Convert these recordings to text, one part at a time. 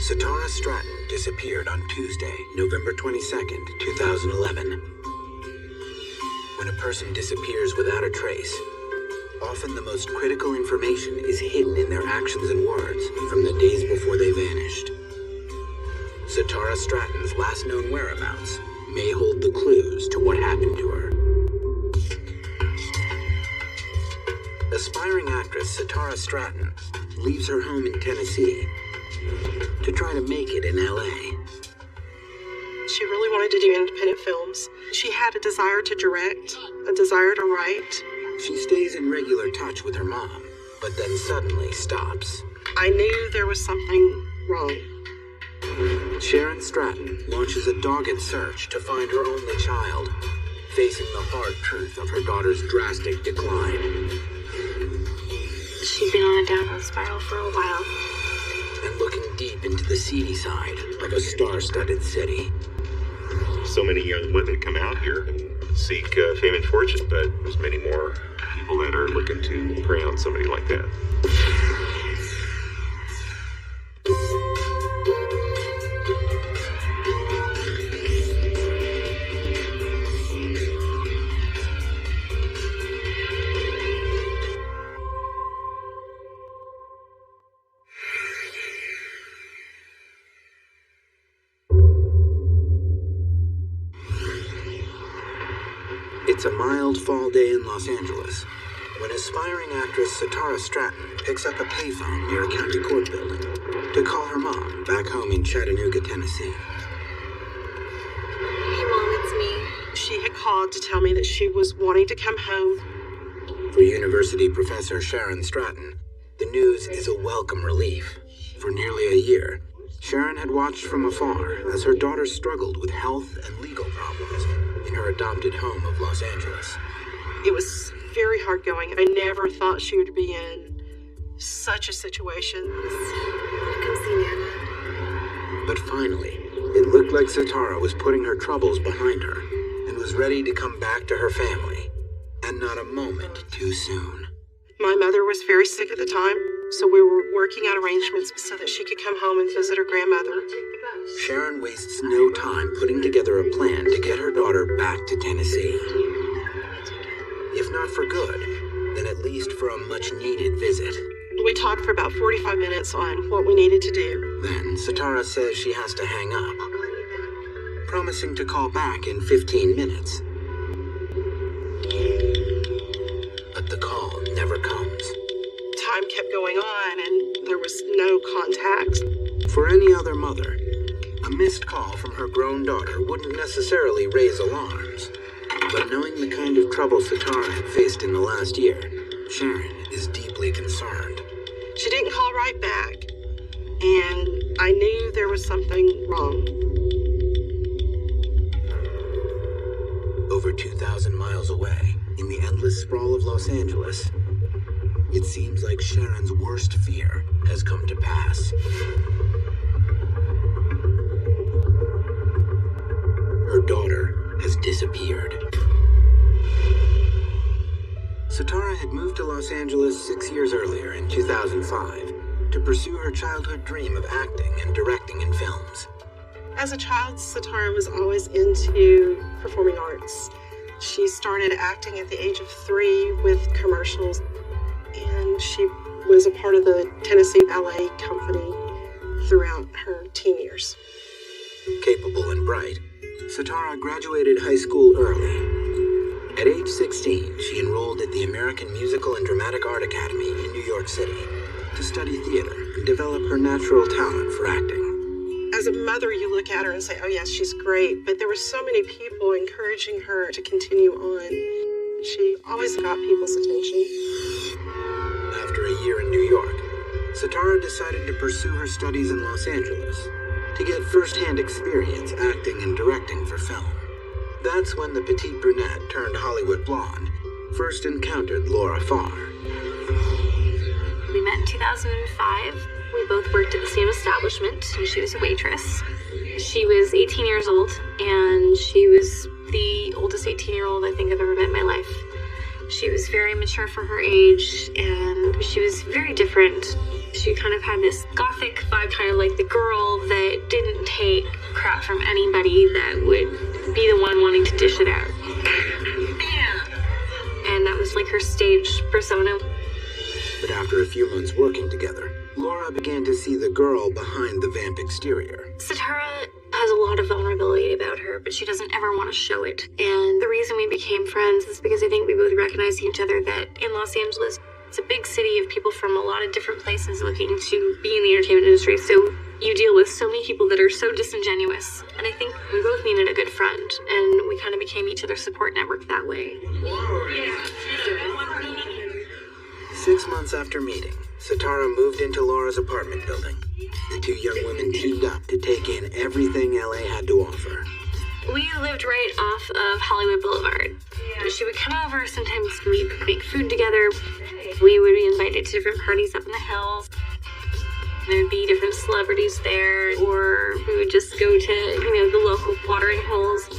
Satara Stratton disappeared on Tuesday, November 22nd, 2011. When a person disappears without a trace, often the most critical information is hidden in their actions and words from the days before they vanished. Satara Stratton's last known whereabouts may hold the clues to what happened to her. Aspiring actress Satara Stratton leaves her home in Tennessee to try to make it in LA. She really wanted to do independent films. She had a desire to direct, a desire to write. She stays in regular touch with her mom, but then suddenly stops. I knew there was something wrong. Sharon Stratton launches a dogged search to find her only child, facing the hard truth of her daughter's drastic decline. She'd been on a downward spiral for a while. And looking deep into the seedy side of a star-studded city. So many young women come out here and seek fame and fortune, but there's many more people that are looking to prey on somebody like that. It's a mild fall day in Los Angeles when aspiring actress Satara Stratton picks up a payphone near a county court building to call her mom back home in Chattanooga, Tennessee. Hey, Mom, it's me. She had called to tell me that she was wanting to come home. For university professor Sharon Stratton, the news is a welcome relief. For nearly a year, Sharon had watched from afar as her daughter struggled with health and legal problems in her adopted home of Los Angeles. It was very hard going. I never thought she would be in such a situation. Come see Nana. But finally, it looked like Satara was putting her troubles behind her and was ready to come back to her family, and not a moment too soon. My mother was very sick at the time, so we were working out arrangements so that she could come home and visit her grandmother. Sharon wastes no time putting together a plan to get her daughter back to Tennessee. If not for good, then at least for a much-needed visit. We talked for about 45 minutes on what we needed to do. Then Satara says she has to hang up, promising to call back in 15 minutes. But the call never comes. Time kept going on, and there was no contact. For any other mother, a missed call from her grown daughter wouldn't necessarily raise alarms. But knowing the kind of trouble Satara had faced in the last year, Sharon is deeply concerned. She didn't call right back, and I knew there was something wrong. Over 2,000 miles away, in the endless sprawl of Los Angeles, it seems like Sharon's worst fear has come to pass. Her daughter has disappeared. Satara had moved to Los Angeles 6 years earlier in 2005 to pursue her childhood dream of acting and directing in films. As a child, Satara was always into performing arts. She started acting at the age of 3 with commercials, and she was a part of the Tennessee Ballet Company throughout her teen years. Capable and bright, Satara graduated high school early. At age 16, she enrolled at the American Musical and Dramatic Art Academy in New York City to study theater and develop her natural talent for acting. As a mother, you look at her and say, oh yes, she's great, but there were so many people encouraging her to continue on. She always got people's attention. After a year in New York, Satara decided to pursue her studies in Los Angeles to get first-hand experience acting and directing for film. That's when the petite brunette turned Hollywood blonde first encountered Laura Farr. We met in 2005. We both worked at the same establishment, and she was a waitress. She was 18 years old, and she was the oldest 18-year-old I think I've ever met in my life. She was very mature for her age, and she was very different. She kind of had this gothic vibe, kind of like the girl that didn't take crap from anybody, that would be the one wanting to dish it out. And that was like her stage persona. But after a few months working together, Laura began to see the girl behind the vamp exterior. Satara has a lot of vulnerability about her, but she doesn't ever want to show it. And the reason we became friends is because I think we both recognize each other that in Los Angeles, it's a big city of people from a lot of different places looking to be in the entertainment industry. So you deal with so many people that are so disingenuous. And I think we both needed a good friend, and we kind of became each other's support network that way. 6 months after meeting, Satara moved into Laura's apartment building. The two young women teamed up to take in everything LA had to offer. We lived right off of Hollywood Boulevard. She would come over, sometimes we'd make food together. We would be invited to different parties up in the hills. There'd be different celebrities there, or we would just go to, the local watering holes,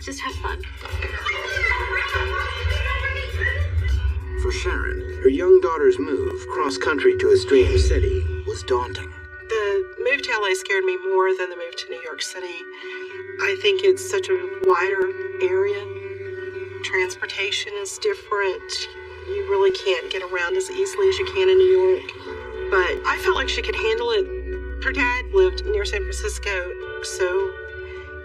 just have fun. For Sharon, her young daughter's move cross-country to a strange city was daunting. The move to LA scared me more than the move to New York City. I think it's such a wider area. Transportation is different. You really can't get around as easily as you can in New York. But I felt like she could handle it. Her dad lived near San Francisco, so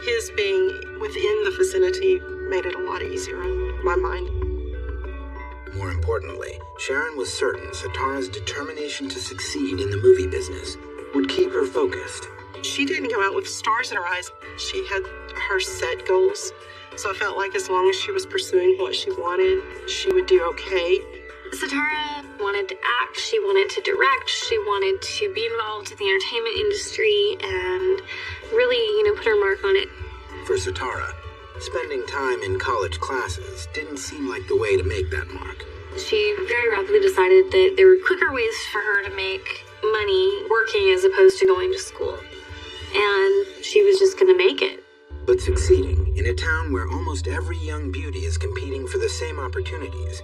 his being within the vicinity made it a lot easier in my mind. More importantly, Sharon was certain Satara's determination to succeed in the movie business would keep her focused. She didn't go out with stars in her eyes. She had her set goals. So I felt like as long as she was pursuing what she wanted, she would do okay. Satara wanted to act, she wanted to direct, she wanted to be involved in the entertainment industry and really, put her mark on it. For Satara, spending time in college classes didn't seem like the way to make that mark. She very rapidly decided that there were quicker ways for her to make money working as opposed to going to school. And she was just going to make it. But succeeding in a town where almost every young beauty is competing for the same opportunities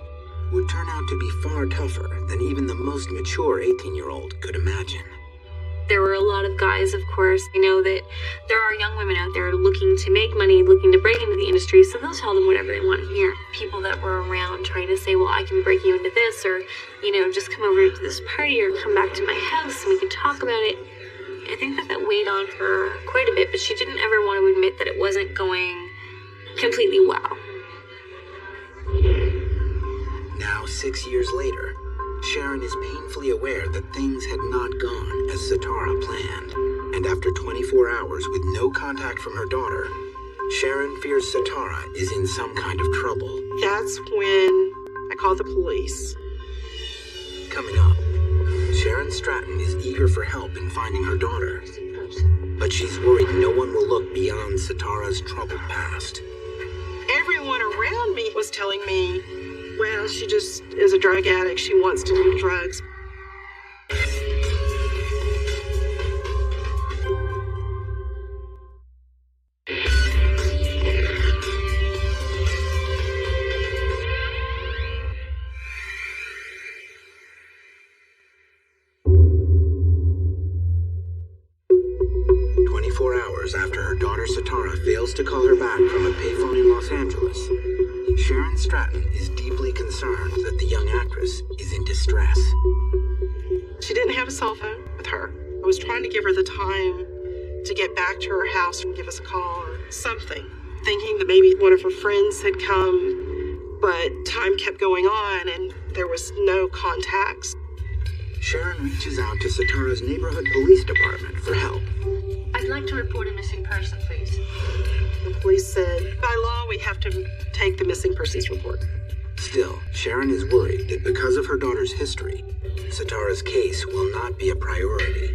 would turn out to be far tougher than even the most mature 18-year-old could imagine. There were a lot of guys, of course, that there are young women out there looking to make money, looking to break into the industry, so they'll tell them whatever they want to hear. People that were around trying to say, well, I can break you into this, or, just come over to this party, or come back to my house and we can talk about it. I think that weighed on her quite a bit, but she didn't ever want to admit that it wasn't going completely well. Now, 6 years later, Sharon is painfully aware that things had not gone as Satara planned. And after 24 hours with no contact from her daughter, Sharon fears Satara is in some kind of trouble. That's when I called the police. Coming up, Sharon Stratton is eager for help in finding her daughter. But she's worried no one will look beyond Satara's troubled past. Everyone around me was telling me, well, she just is a drug addict. She wants to do drugs. After her daughter Satara fails to call her back from a payphone in Los Angeles, Sharon Stratton is deeply concerned that the young actress is in distress. She didn't have a cell phone with her. I was trying to give her the time to get back to her house and give us a call or something, thinking that maybe one of her friends had come, but time kept going on and there was no contacts. Sharon reaches out to Satara's neighborhood police department for help. I'd like to report a missing person, please. The police said, by law, we have to take the missing persons report. Still, Sharon is worried that because of her daughter's history, Satara's case will not be a priority.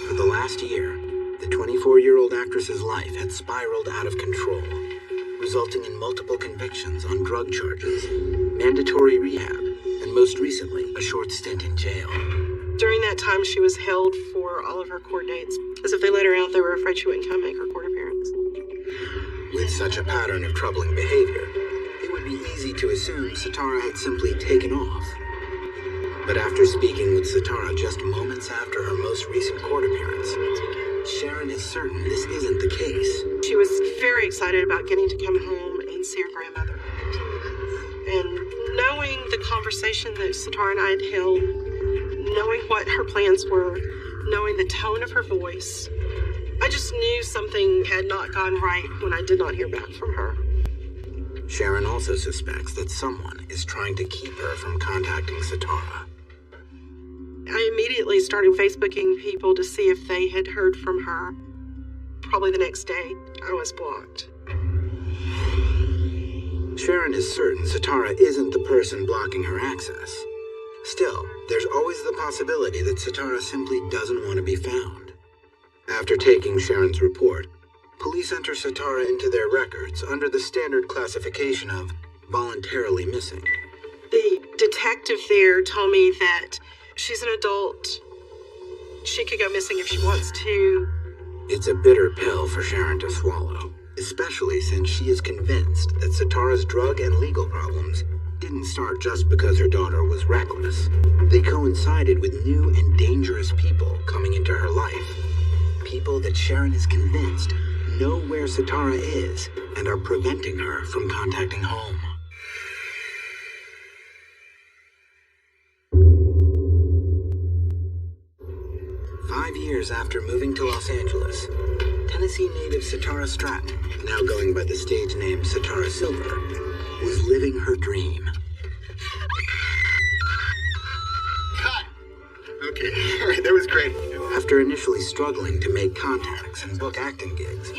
For the last year, the 24-year-old actress's life had spiraled out of control, resulting in multiple convictions on drug charges, mandatory rehab, and most recently, a short stint in jail. During that time, she was held for all of her court dates, because if they let her out, they were afraid she wouldn't come make her court appearance. With such a pattern of troubling behavior, it would be easy to assume Satara had simply taken off. But after speaking with Sitara just moments after her most recent court appearance, Sharon is certain this isn't the case. She was very excited about getting to come home and see her grandmother. And knowing the conversation that Sitara and I had held, knowing what her plans were, knowing the tone of her voice, I just knew something had not gone right when I did not hear back from her. Sharon also suspects that someone is trying to keep her from contacting Sitara. I immediately started Facebooking people to see if they had heard from her. Probably the next day, I was blocked. Sharon is certain Sitara isn't the person blocking her access. Still, there's always the possibility that Sitara simply doesn't want to be found. After taking Sharon's report, police enter Sitara into their records under the standard classification of voluntarily missing. The detective there told me that she's an adult. She could go missing if she wants to. It's a bitter pill for Sharon to swallow, especially since she is convinced that Sitara's drug and legal problems didn't start just because her daughter was reckless. They coincided with new and dangerous people coming into her life. People that Sharon is convinced know where Sitara is and are preventing her from contacting home. Years after moving to Los Angeles, Tennessee native Sitara Stratton, now going by the stage name Sitara Silver, was living her dream. Cut! Okay, alright, that was great. After initially struggling to make contacts and book acting gigs,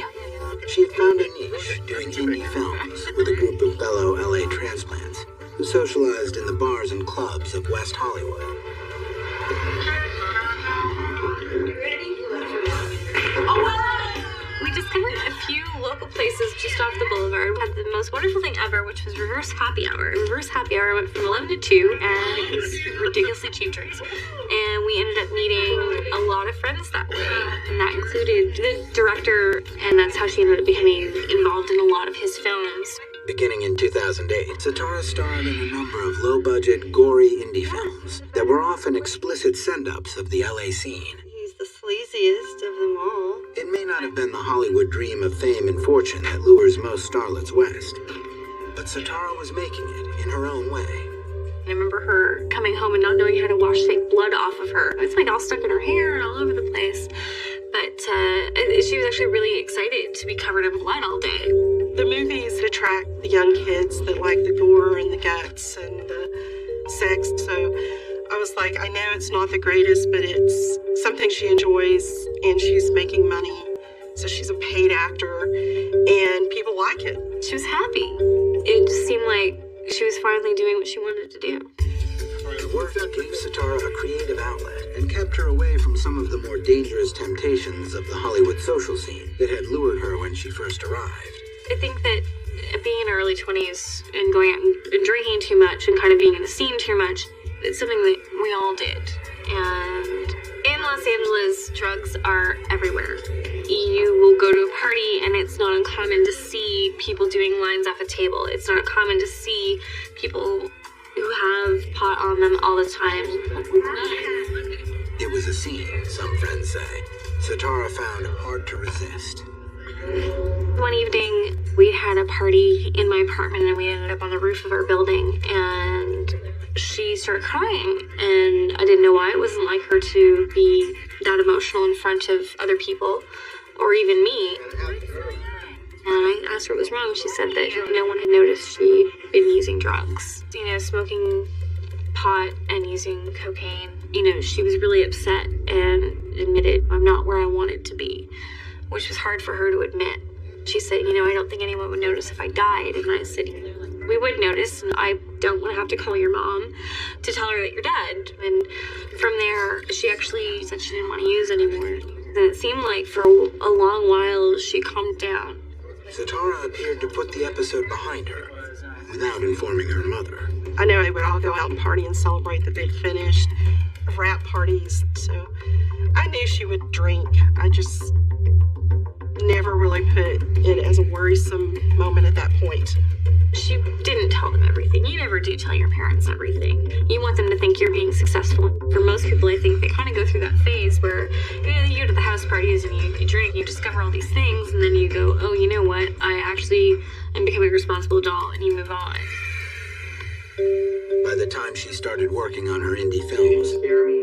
she had found a niche doing indie films with a group of fellow LA transplants who socialized in the bars and clubs of West Hollywood. We discovered a few local places just off the boulevard. We had the most wonderful thing ever, which was Reverse Happy Hour. Reverse Happy Hour went from 11 to 2, and it was ridiculously cheap drinks. And we ended up meeting a lot of friends that way. And that included the director, and that's how she ended up becoming involved in a lot of his films. Beginning in 2008, Sitara starred in a number of low-budget, gory indie films that were often explicit send-ups of the LA scene. The sleaziest of them all. It may not have been the Hollywood dream of fame and fortune that lures most starlets west, but Sitara was making it in her own way. I remember her coming home and not knowing how to wash fake blood off of her. It's like all stuck in her hair and all over the place. But she was actually really excited to be covered in blood all day. The movies attract the young kids that like the gore and the guts and the sex, so I was like, I know it's not the greatest, but it's something she enjoys, and she's making money. So she's a paid actor, and people like it. She was happy. It just seemed like she was finally doing what she wanted to do. The work gave Sitara a creative outlet and kept her away from some of the more dangerous temptations of the Hollywood social scene that had lured her when she first arrived. I think that being in her early 20s and going out and drinking too much and kind of being in the scene too much, it's something that we all did. And in Los Angeles, drugs are everywhere. You will go to a party and it's not uncommon to see people doing lines off a table. It's not uncommon to see people who have pot on them all the time. It was a scene, some friends say, Sitara found hard to resist. One evening, we had a party in my apartment and we ended up on the roof of our building, and she started crying, and I didn't know why. It wasn't like her to be that emotional in front of other people, or even me. And I asked her what was wrong. She said that no one had noticed she'd been using drugs. Smoking pot and using cocaine. She was really upset and admitted, I'm not where I wanted to be, which was hard for her to admit. She said, I don't think anyone would notice if I died. And I said, we would notice, and I don't want to have to call your mom to tell her that you're dead. And from there, she actually said she didn't want to use anymore. And it seemed like for a long while, she calmed down. Sitara appeared to put the episode behind her, without informing her mother. I know they would all go out and party and celebrate that they'd finished, rap parties, so I knew she would drink. I just never really put it as a worrisome moment at that point. She didn't tell them everything. You never do tell your parents everything. You want them to think you're being successful. For most people, I think they kind of go through that phase where you go to the house parties and you drink, you discover all these things, and then you go, oh, you know what? I actually am becoming a responsible adult, and you move on. By the time she started working on her indie films,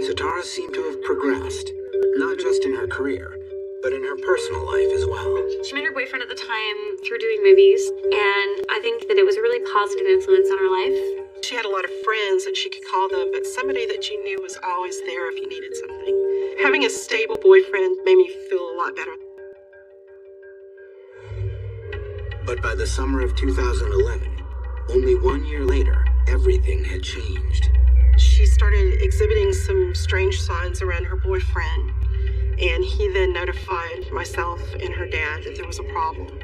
Sitara seemed to have progressed, not just in her career, but in her personal life as well. She met her boyfriend at the time through doing movies, and I think that it was a really positive influence on her life. She had a lot of friends that she could call them, but somebody that she knew was always there if you needed something. Having a stable boyfriend made me feel a lot better. But by the summer of 2011, only 1 year later, everything had changed. She started exhibiting some strange signs around her boyfriend, and he then notified myself and her dad that there was a problem.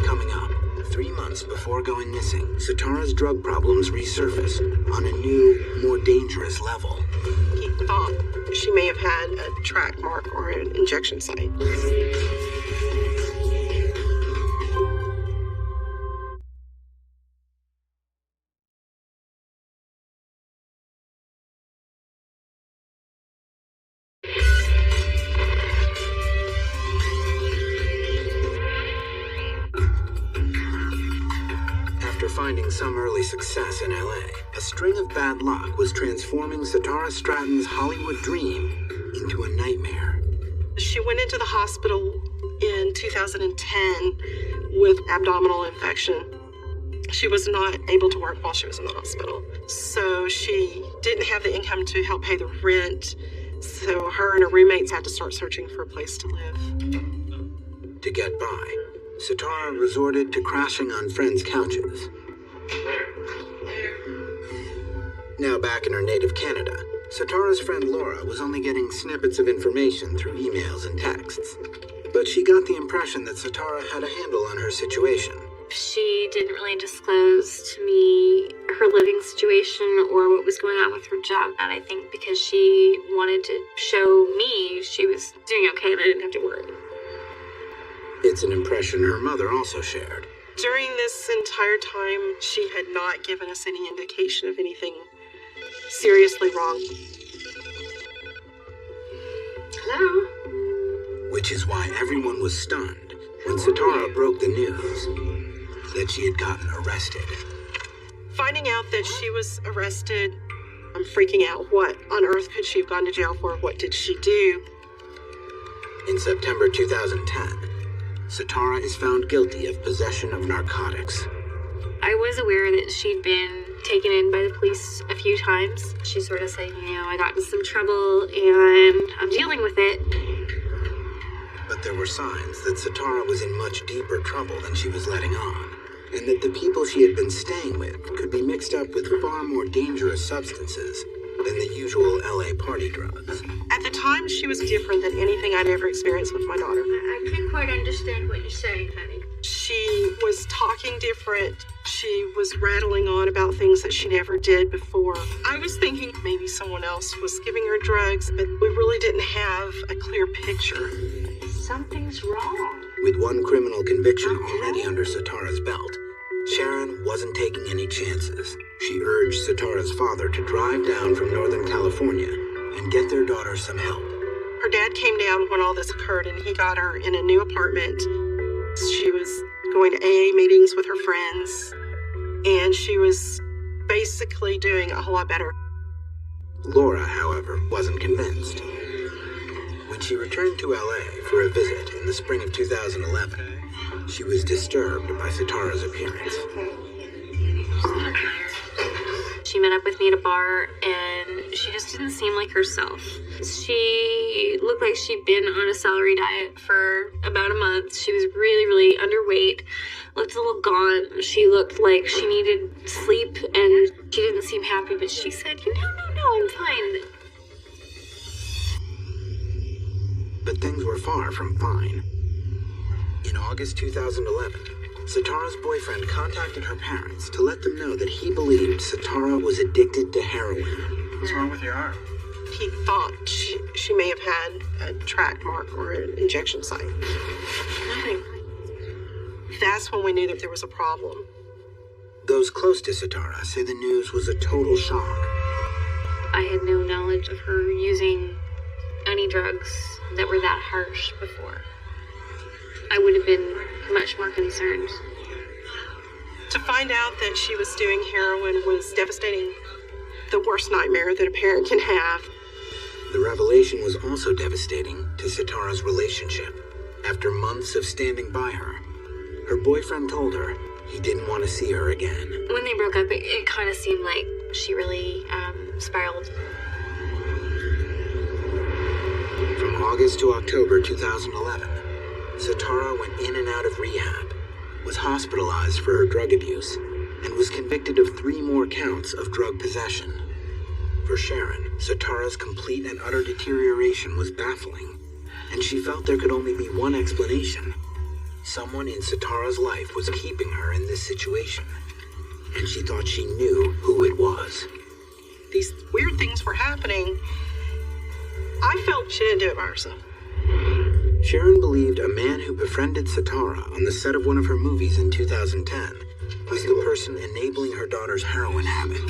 Coming up, 3 months before going missing, Sitara's drug problems resurfaced on a new, more dangerous level. He thought she may have had a track mark or an injection site. After finding some early success in LA, a string of bad luck was transforming Sitara Stratton's Hollywood dream into a nightmare. She went into the hospital in 2010 with abdominal infection. She was not able to work while she was in the hospital, so she didn't have the income to help pay the rent, so her and her roommates had to start searching for a place to live. To get by, Sitara resorted to crashing on friends' couches. Now back in her native Canada, Sitara's friend Laura was only getting snippets of information through emails and texts. But she got the impression that Sitara had a handle on her situation. She didn't really disclose to me her living situation or what was going on with her job, and I think because she wanted to show me she was doing okay and I didn't have to worry. It's an impression her mother also shared. During this entire time, she had not given us any indication of anything seriously wrong. Hello? Which is why everyone was stunned when Sitara broke the news that she had gotten arrested. Finding out that she was arrested, I'm freaking out. What on earth could she have gone to jail for? What did she do? In September 2010, Sitara is found guilty of possession of narcotics. I was aware that she'd been taken in by the police a few times. She sort of said, I got into some trouble and I'm dealing with it. But there were signs that Sitara was in much deeper trouble than she was letting on, and that the people she had been staying with could be mixed up with far more dangerous substances than the usual LA party drugs. At the time, she was different than anything I'd ever experienced with my daughter. I can't quite understand what you're saying, honey. She was talking different. She was rattling on about things that she never did before. I was thinking maybe someone else was giving her drugs, but we really didn't have a clear picture. Something's wrong. With one criminal conviction already under Sitara's belt, Sharon wasn't taking any chances. She urged Sitara's father to drive down from Northern California and get their daughter some help. Her dad came down when all this occurred, and he got her in a new apartment. She was going to AA meetings with her friends, and she was basically doing a whole lot better. Laura, however, wasn't convinced. When she returned to LA for a visit in the spring of 2011, she was disturbed by Sitara's appearance. She met up with me at a bar, and she just didn't seem like herself. She looked like she'd been on a celery diet for about a month. She was really, really underweight, looked a little gaunt. She looked like she needed sleep, and she didn't seem happy, but she said, no, I'm fine. But things were far from fine. In August 2011, Sitara's boyfriend contacted her parents to let them know that he believed Sitara was addicted to heroin. What's wrong with your arm? He thought she may have had a track mark or an injection site. Nothing. That's when we knew that there was a problem. Those close to Sitara say the news was a total shock. I had no knowledge of her using any drugs that were that harsh before. I would have been much more concerned. To find out that she was doing heroin was devastating. The worst nightmare that a parent can have. The revelation was also devastating to Sitara's relationship. After months of standing by her, her boyfriend told her he didn't want to see her again. When they broke up, it kind of seemed like she really spiraled. From August to October 2011, Sitara went in and out of rehab, was hospitalized for her drug abuse, and was convicted of 3 more counts of drug possession. For Sharon, Sitara's complete and utter deterioration was baffling, and she felt there could only be one explanation. Someone in Sitara's life was keeping her in this situation, and she thought she knew who it was. These weird things were happening. I felt she didn't do it by herself. Sharon believed a man who befriended Sitara on the set of one of her movies in 2010 was the person enabling her daughter's heroin habit.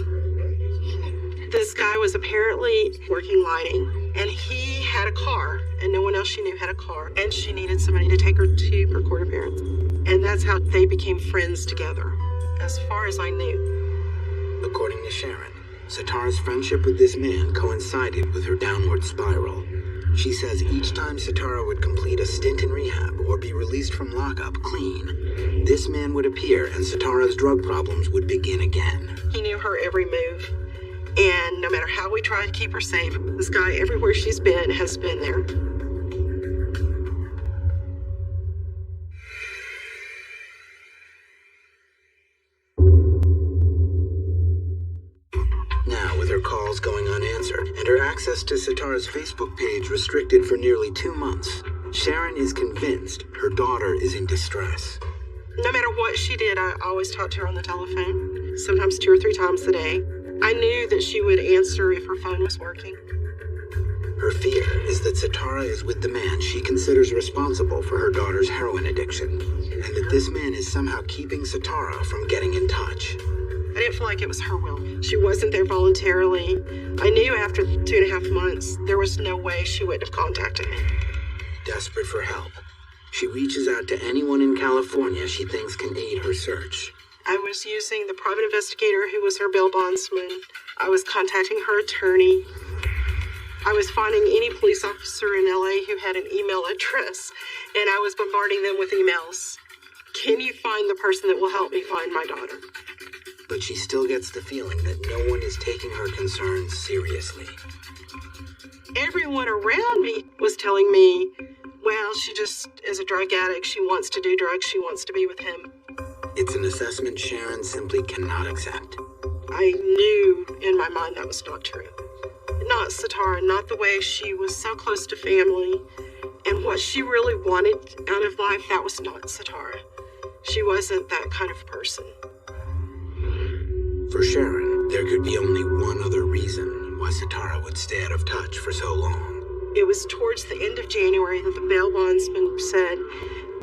This guy was apparently working lighting, and he had a car, and no one else she knew had a car, and she needed somebody to take her to her court appearance. And that's how they became friends together, as far as I knew. According to Sharon, Sitara's friendship with this man coincided with her downward spiral. She says each time Sitara would complete a stint in rehab or be released from lockup clean, this man would appear and Sitara's drug problems would begin again. He knew her every move, and no matter how we tried to keep her safe, this guy, everywhere she's been, has been there. Now, with her calls going unanswered and her access to Sitara's Facebook page restricted for nearly 2 months, Sharon is convinced her daughter is in distress. No matter what she did, I always talked to her on the telephone, sometimes 2 or 3 times a day. I knew that she would answer if her phone was working. Her fear is that Sitara is with the man she considers responsible for her daughter's heroin addiction, and that this man is somehow keeping Sitara from getting in touch. I didn't feel like it was her will. She wasn't there voluntarily. I knew after 2.5 months, there was no way she wouldn't have contacted me. Desperate for help, she reaches out to anyone in California she thinks can aid her search. I was using the private investigator who was her bail bondsman. I was contacting her attorney. I was finding any police officer in LA who had an email address, and I was bombarding them with emails. Can you find the person that will help me find my daughter? But she still gets the feeling that no one is taking her concerns seriously. Everyone around me was telling me, well, she just is a drug addict. She wants to do drugs. She wants to be with him. It's an assessment Sharon simply cannot accept. I knew in my mind that was not true. Not Sitara, not the way she was so close to family. And what she really wanted out of life, that was not Sitara. She wasn't that kind of person. For Sharon, there could be only one other reason why Sitara would stay out of touch for so long. It was towards the end of January that the bail bondsman said,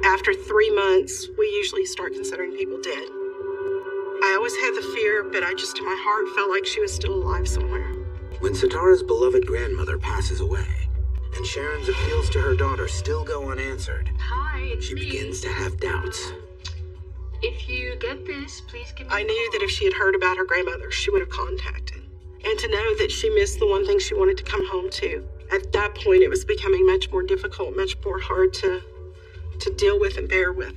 after 3 months, we usually start considering people dead. I always had the fear, but I just in my heart felt like she was still alive somewhere. When Sitara's beloved grandmother passes away, and Sharon's appeals to her daughter still go unanswered, Hi, it's she me. begins to have doubts. If you get this, please give me I knew that if she had heard about her grandmother, she would have contacted. And to know that she missed the one thing she wanted to come home to. At that point, it was becoming much more difficult, much more hard to deal with and bear with.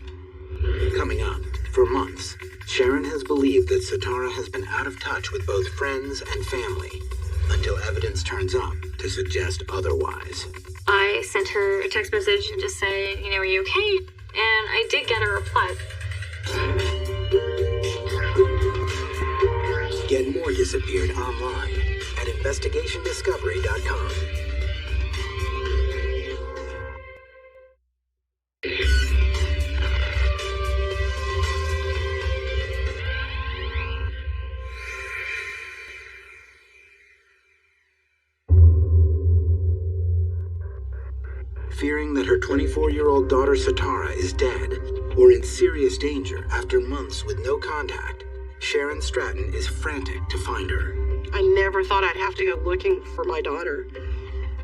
Coming up, for months, Sharon has believed that Sitara has been out of touch with both friends and family, until evidence turns up to suggest otherwise. I sent her a text message and just said, are you okay? And I did get a reply. Get more Disappeared online at investigationdiscovery.com. Fearing that her 24-year-old daughter Sitara is dead or in serious danger after months with no contact, Sharon Stratton is frantic to find her. I never thought I'd have to go looking for my daughter.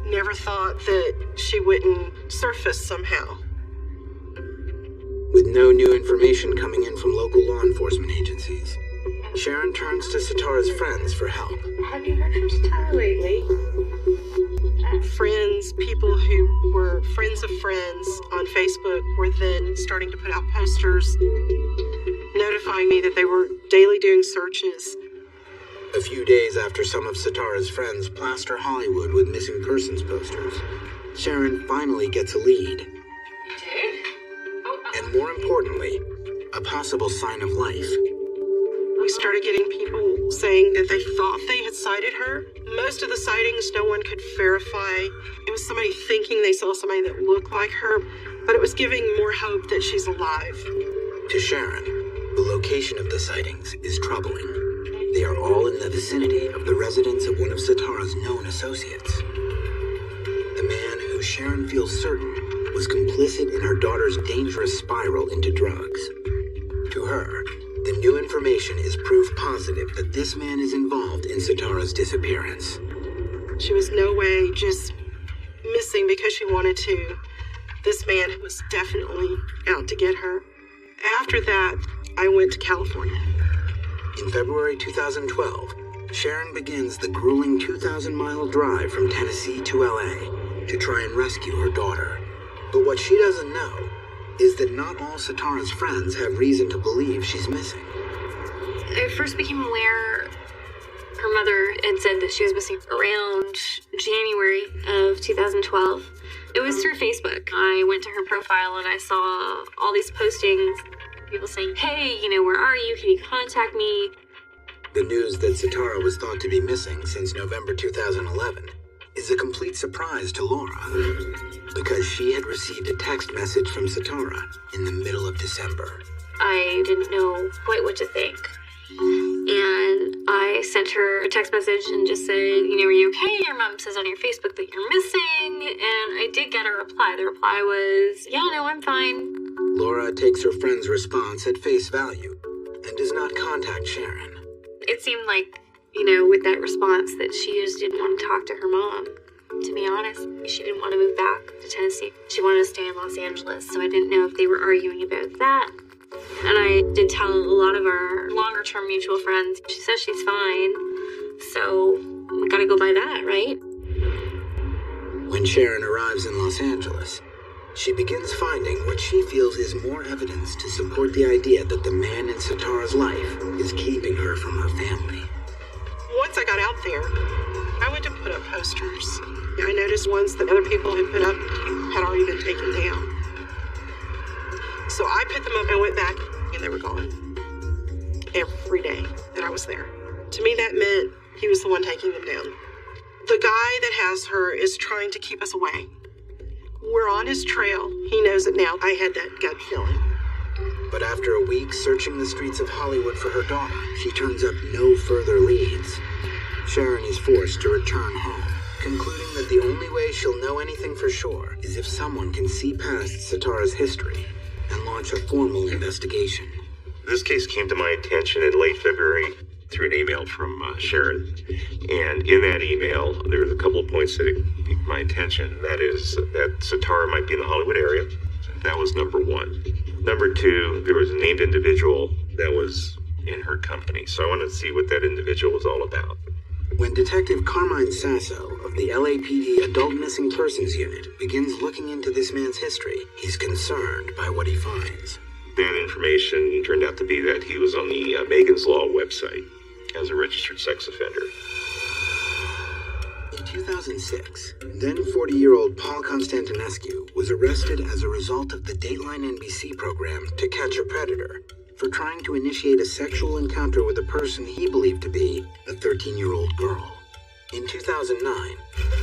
Never thought that she wouldn't surface somehow. With no new information coming in from local law enforcement agencies, Sharon turns to Sitara's friends for help. Have you heard from Sitara lately? Friends, people who were friends of friends on Facebook were then starting to put out posters notifying me that they were daily doing searches. A few days after some of Sitara's friends plaster Hollywood with missing persons posters, Sharon finally gets a lead. You did? And more importantly, a possible sign of life. We started getting people saying that they thought they had sighted her. Most of the sightings no one could verify. It was somebody thinking they saw somebody that looked like her, but it was giving more hope that she's alive. To Sharon, the location of the sightings is troubling. They are all in the vicinity of the residence of one of Sitara's known associates. The man who Sharon feels certain was complicit in her daughter's dangerous spiral into drugs. To her, the new information is proof positive that this man is involved in Sitara's disappearance. She was no way just missing because she wanted to. This man was definitely out to get her. After that, I went to California. In February 2012, Sharon begins the grueling 2,000-mile drive from Tennessee to LA to try and rescue her daughter. But what she doesn't know is that not all Sitara's friends have reason to believe she's missing. I first became aware her mother had said that she was missing around January of 2012. It was through Facebook. I went to her profile and I saw all these postings, people saying, hey, where are you? Can you contact me? The news that Sitara was thought to be missing since November 2011 is a complete surprise to Laura, because she had received a text message from Sitara in the middle of December. I didn't know quite what to think. And I sent her a text message and just said, are you okay? Your mom says on your Facebook that you're missing. And I did get a reply. The reply was, yeah, no, I'm fine. Laura takes her friend's response at face value and does not contact Sharon. It seemed like, with that response that she just didn't want to talk to her mom. To be honest, she didn't want to move back to Tennessee. She wanted to stay in Los Angeles, so I didn't know if they were arguing about that. And I did tell a lot of our longer-term mutual friends. She says she's fine, so we gotta go by that, right? When Sharon arrives in Los Angeles, she begins finding what she feels is more evidence to support the idea that the man in Sitara's life is keeping her from her family. Once I got out there, I went to put up posters. I noticed ones that other people had put up had already been taken down. So I put them up and went back, and they were gone. Every day that I was there. To me, that meant he was the one taking them down. The guy that has her is trying to keep us away. We're on his trail. He knows it now. I had that gut feeling. But after a week searching the streets of Hollywood for her daughter, she turns up no further leads. Sharon is forced to return home, concluding that the only way she'll know anything for sure is if someone can see past Sitara's history and launch a formal investigation. This case came to my attention in late February through an email from Sharon. And in that email, there was a couple of points that piqued my attention. That is that Sitara might be in the Hollywood area. That was number one. Number two, there was a named individual that was in her company. So I wanted to see what that individual was all about. When Detective Carmine Sasso of the LAPD Adult Missing Persons Unit begins looking into this man's history, he's concerned by what he finds. That information turned out to be that he was on the Megan's Law website as a registered sex offender. In 2006, then 40-year-old Paul Constantinescu was arrested as a result of the Dateline NBC program To Catch a Predator for trying to initiate a sexual encounter with a person he believed to be a 13-year-old girl. In 2009,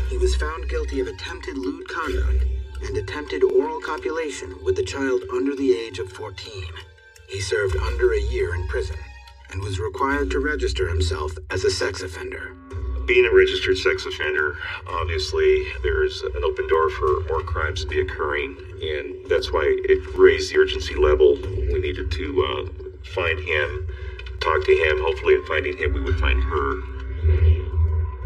he was found guilty of attempted lewd conduct and attempted oral copulation with a child under the age of 14. He served under a year in prison and was required to register himself as a sex offender. Being a registered sex offender, obviously, there's an open door for more crimes to be occurring, and that's why it raised the urgency level. We needed to find him, talk to him. Hopefully, in finding him, we would find her.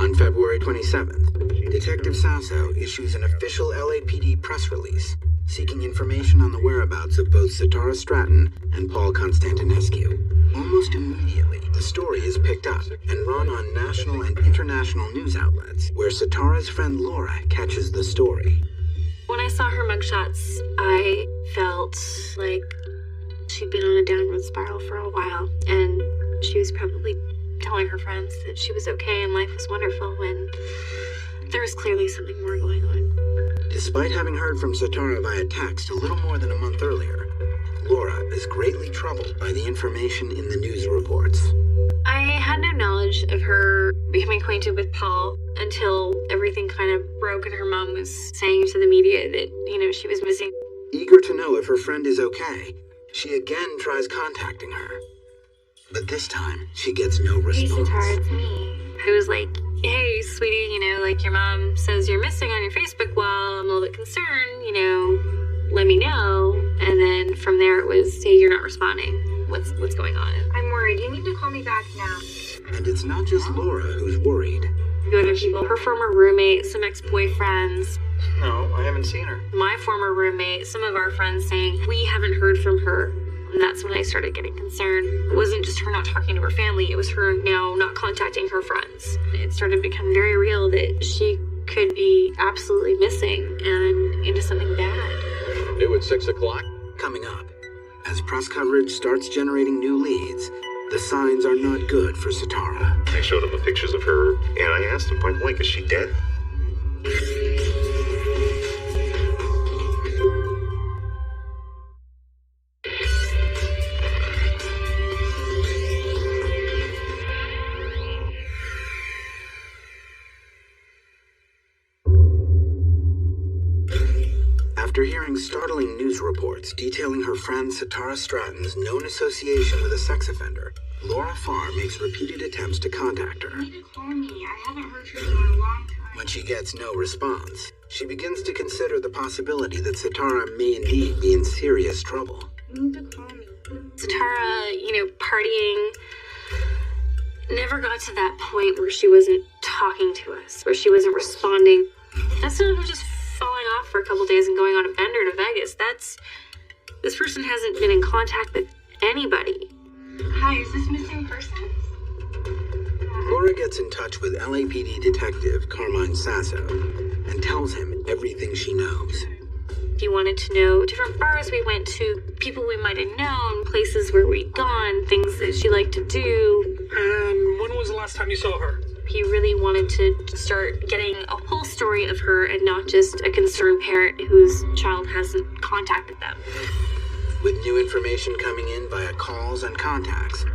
On February 27th, Detective Sasso issues an official LAPD press release seeking information on the whereabouts of both Satara Stratton and Paul Constantinescu. Almost immediately, the story is picked up and run on national and international news outlets, where Satara's friend Laura catches the story. When I saw her mugshots, I felt like she'd been on a downward spiral for a while, and she was probably telling her friends that she was okay and life was wonderful when there was clearly something more going on. Despite having heard from Satara via text a little more than a month earlier, Laura is greatly troubled by the information in the news reports. I had no knowledge of her becoming acquainted with Paul until everything kind of broke and her mom was saying to the media that, she was missing. Eager to know if her friend is okay, she again tries contacting her. But this time, she gets no Hey, response. Satara, it's me. I was like, hey, sweetie, your mom says you're missing on your Facebook wall. I'm a little bit concerned, let me know. And then from there it was, hey, you're not responding. What's going on? I'm worried. You need to call me back now. And it's not just Laura who's worried. You other people, her former roommate, some ex-boyfriends, No, I haven't seen her. my former roommate, some of our friends saying, we haven't heard from her. And that's when I started getting concerned. It wasn't just her not talking to her family, it was her now not contacting her friends. It started to become very real that she could be absolutely missing and into something bad. New at 6 o'clock. Coming up, as press coverage starts generating new leads, the signs are not good for Satara. I showed him the pictures of her, and I asked him point blank, is she dead? After hearing startling news reports detailing her friend Satara Stratton's known association with a sex offender, Laura Farr makes repeated attempts to contact her. You need to call me. I haven't heard from you in a long time. When she gets no response, she begins to consider the possibility that Satara may indeed be in serious trouble. You need to call me. Satara, partying, never got to that point where she wasn't talking to us, where she wasn't responding. That's not her just falling off for a couple days and going on a bender to Vegas. This person hasn't been in contact with anybody. Hi, is this missing person? Laura gets in touch with LAPD detective Carmine Sasso and tells him everything she knows. If you wanted to know different bars we went to, people we might have known, places where we'd gone, things that she liked to do. And when was the last time you saw her? He really wanted to start getting a whole story of her and not just a concerned parent whose child hasn't contacted them. With new information coming in via calls and contacts,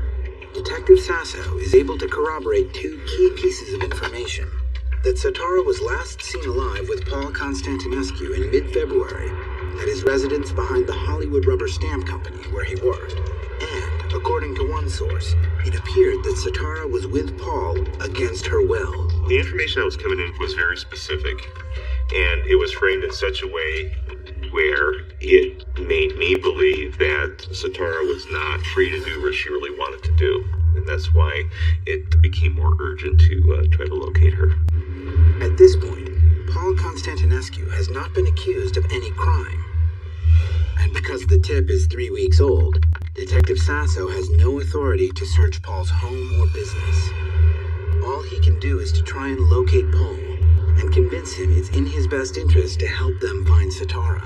Detective Sasso is able to corroborate two key pieces of information. That Satara was last seen alive with Paul Constantinescu in mid-February at his residence behind the Hollywood Rubber Stamp Company where he worked. And, according to one source, it appeared that Satara was with Paul against her will. The information that was coming in was very specific, and it was framed in such a way where it made me believe that Satara was not free to do what she really wanted to do. And that's why it became more urgent to try to locate her. At this point, Paul Constantinescu has not been accused of any crime. And because the tip is 3 weeks old, Detective Sasso has no authority to search Paul's home or business. All he can do is to try and locate Paul and convince him it's in his best interest to help them find Satara.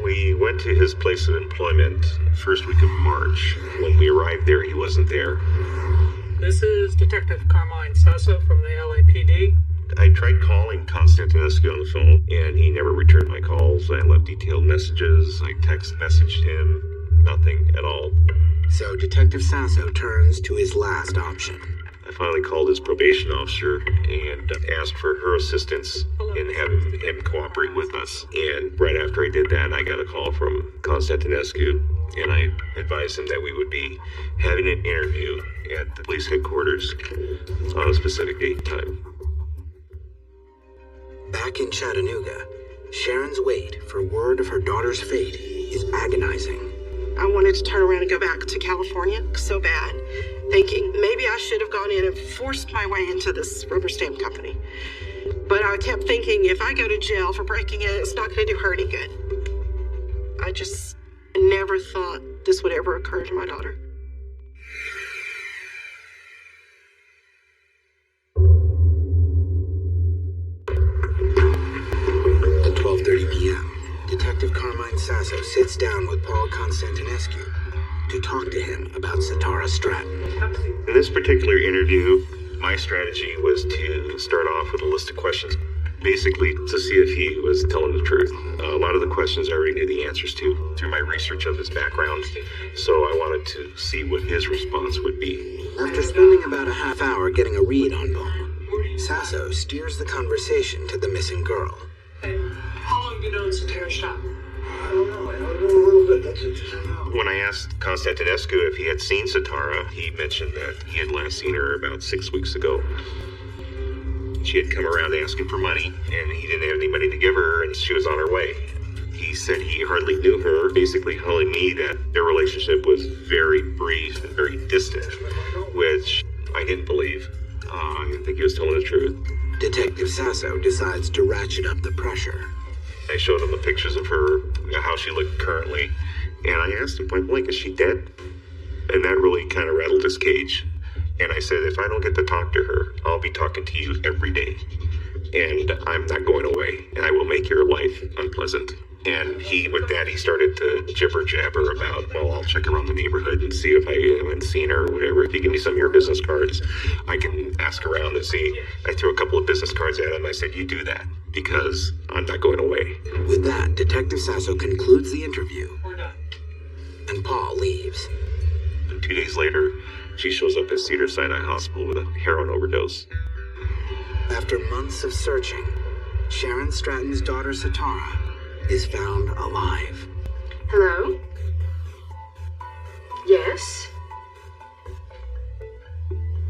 We went to his place of employment first week of March. When we arrived there, he wasn't there. This is Detective Carmine Sasso from the LAPD. I tried calling Constantinescu on the phone, and he never returned my calls. I left detailed messages. I text messaged him. Nothing at all. So Detective Sasso turns to his last option. I finally called his probation officer and asked for her assistance in having him cooperate with us. And right after I did that, I got a call from Constantinescu, and I advised him that we would be having an interview at the police headquarters on a specific date and time. Back in Chattanooga, Sharon's wait for word of her daughter's fate is agonizing. I wanted to turn around and go back to California so bad, thinking maybe I should have gone in and forced my way into this rubber stamp company. But I kept thinking if I go to jail for breaking it, it's not going to do her any good. I just never thought this would ever occur to my daughter. At 12:30 p.m., Detective Carmine Sasso sits down with Paul Constantinescu to talk to him about Satara Stratton. In this particular interview, my strategy was to start off with a list of questions, basically to see if he was telling the truth. A lot of the questions I already knew the answers to through my research of his background, so I wanted to see what his response would be. After spending about a half hour getting a read on Paul, Sasso steers the conversation to the missing girl. How long have you known Satara Stratton? I don't know a little bit, that's it. I don't know. When I asked Constantinescu if he had seen Satara, he mentioned that he had last seen her about 6 weeks ago. She had come around asking for money, and he didn't have any money to give her, and she was on her way. He said he hardly knew her, basically telling me that their relationship was very brief and very distant, which I didn't believe. I didn't think he was telling the truth. Detective Sasso decides to ratchet up the pressure. I showed him the pictures of her, how she looked currently, and I asked him point blank, is she dead? And that really kind of rattled his cage. And I said, if I don't get to talk to her, I'll be talking to you every day. And I'm not going away, and I will make your life unpleasant. And with that, he started to jibber jabber about, well, I'll check around the neighborhood and see if I haven't seen her or whatever. If you give me some of your business cards, I can ask around and see. I threw a couple of business cards at him. I said, you do that, because I'm not going away. With that, Detective Sasso concludes the interview, We're done. and Paul leaves. And 2 days later, she shows up at Cedars-Sinai Hospital with a heroin overdose. After months of searching, Sharon Stratton's daughter Satara is found alive. Hello? Yes?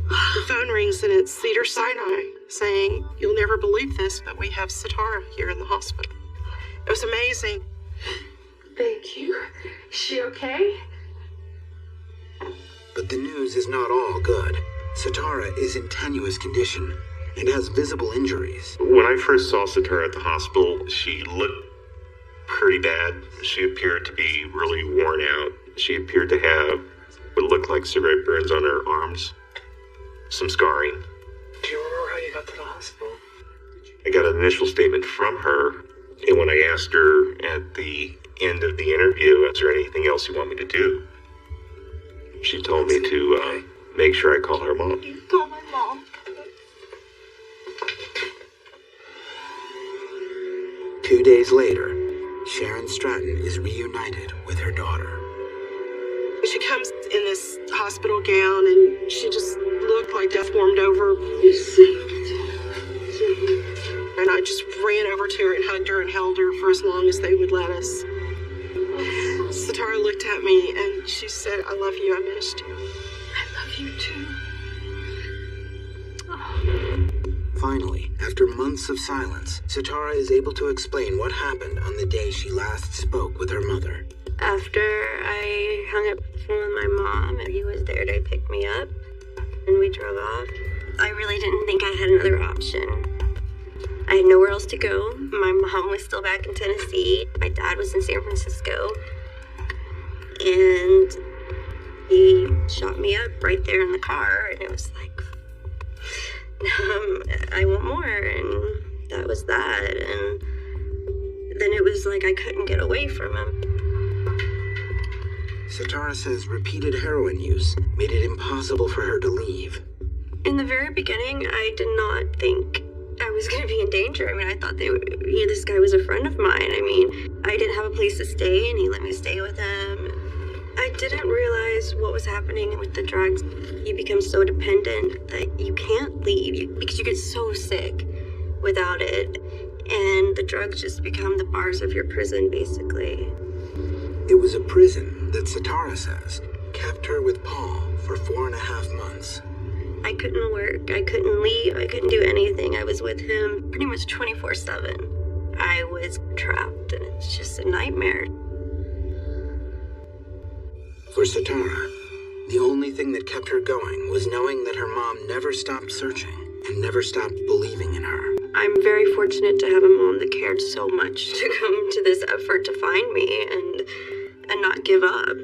The phone rings and it's Cedars-Sinai saying, you'll never believe this, but we have Satara here in the hospital. It was amazing. Thank you. Is she okay? But the news is not all good. Satara is in tenuous condition and has visible injuries. When I first saw Satara at the hospital, she looked pretty bad. She appeared to be really worn out. She appeared to have what looked like cigarette burns on her arms, some scarring. Do you remember how you got to the hospital? I got an initial statement from her, and when I asked her at the end of the interview, is there anything else you want me to do? She told me to make sure I call her mom. You call my mom. 2 days later, Sharon Stratton is reunited with her daughter. She comes in this hospital gown and she just looked like death warmed over. And I just ran over to her and hugged her and held her for as long as they would let us. Satara looked at me and she said, I love you, I missed you. I love you too. Finally, after months of silence, Satara is able to explain what happened on the day she last spoke with her mother. After I hung up the phone with my mom, and he was there to pick me up, and we drove off, I really didn't think I had another option. I had nowhere else to go. My mom was still back in Tennessee. My dad was in San Francisco. And he shot me up right there in the car, and it was like, I want more, and that was that. And then it was like I couldn't get away from him. Satara says repeated heroin use made it impossible for her to leave. In the very beginning, I did not think I was going to be in danger. I mean, I thought this guy was a friend of mine. I mean, I didn't have a place to stay, and he let me stay with him. I didn't realize what was happening with the drugs. You become so dependent that you can't leave because you get so sick without it. And the drugs just become the bars of your prison, basically. It was a prison that Satara says kept her with Paul for 4.5 months. I couldn't work, I couldn't leave, I couldn't do anything. I was with him pretty much 24/7. I was trapped, and it's just a nightmare. For Sitara, the only thing that kept her going was knowing that her mom never stopped searching and never stopped believing in her. I'm very fortunate to have a mom that cared so much to come to this effort to find me and not give up.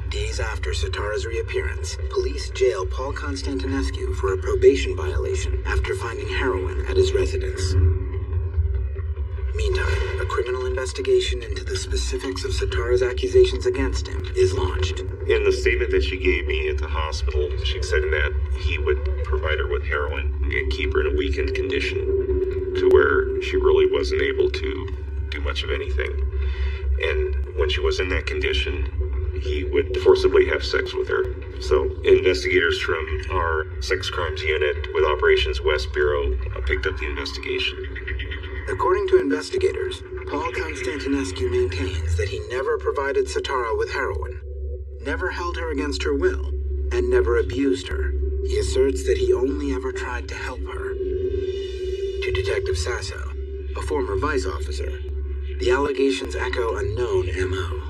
Days after Sitara's reappearance, police jail Paul Constantinescu for a probation violation after finding heroin at his residence. Meantime, a criminal investigation into the specifics of Sitara's accusations against him is launched. In the statement that she gave me at the hospital, she said that he would provide her with heroin and keep her in a weakened condition to where she really wasn't able to do much of anything. And when she was in that condition, he would forcibly have sex with her. So investigators from our sex crimes unit with Operations West Bureau picked up the investigation. According to investigators, Paul Constantinescu maintains that he never provided Sitara with heroin, never held her against her will, and never abused her. He asserts that he only ever tried to help her. To Detective Sasso, a former vice officer, the allegations echo a known MO.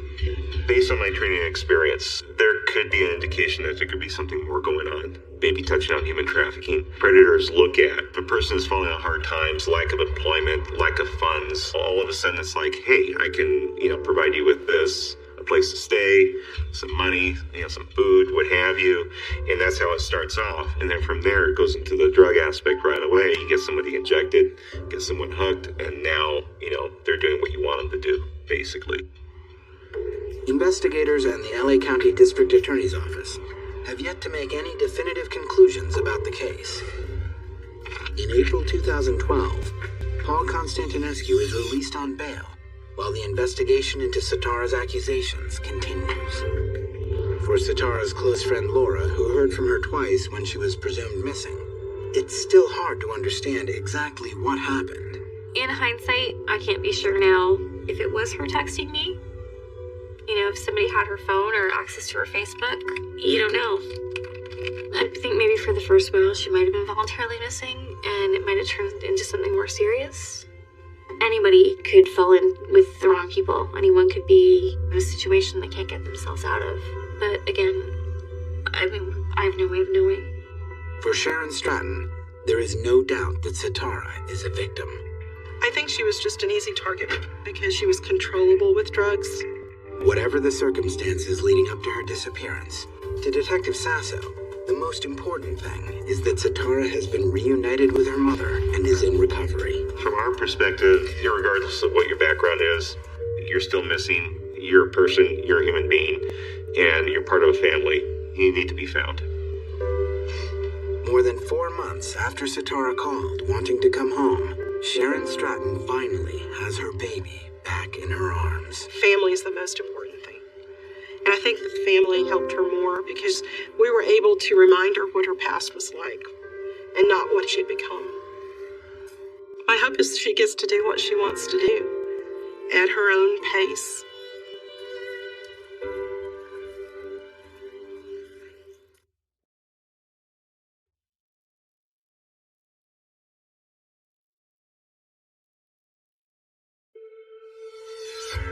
Based on my training and experience, there could be an indication that there could be something more going on. Maybe touching on human trafficking. Predators look at if a person is falling on hard times, lack of employment, lack of funds. All of a sudden it's like, hey, I can, provide you with this, a place to stay, some money, some food, what have you. And that's how it starts off. And then from there, it goes into the drug aspect right away. You get somebody injected, get someone hooked, and now, they're doing what you want them to do, basically. Investigators and the LA County District Attorney's Office have yet to make any definitive conclusions about the case. In April 2012, Paul Constantinescu is released on bail while the investigation into Sitara's accusations continues. For Sitara's close friend Laura, who heard from her twice when she was presumed missing, it's still hard to understand exactly what happened. In hindsight, I can't be sure now if it was her texting me. If somebody had her phone or access to her Facebook, you don't know. I think maybe for the first while she might have been voluntarily missing, and it might have turned into something more serious. Anybody could fall in with the wrong people. Anyone could be in a situation they can't get themselves out of. But again, I have no way of knowing. For Sharon Stratton, there is no doubt that Sitara is a victim. I think she was just an easy target because she was controllable with drugs. Whatever the circumstances leading up to her disappearance, to Detective Sasso, the most important thing is that Sitara has been reunited with her mother and is in recovery. From our perspective, regardless of what your background is, you're still missing. You're a person, you're a human being, and you're part of a family. You need to be found. More than 4 months after Sitara called, wanting to come home, Sharon Stratton finally has her baby back in her arms. Family is the most important thing. And I think the family helped her more because we were able to remind her what her past was like and not what she'd become. My hope is she gets to do what she wants to do at her own pace.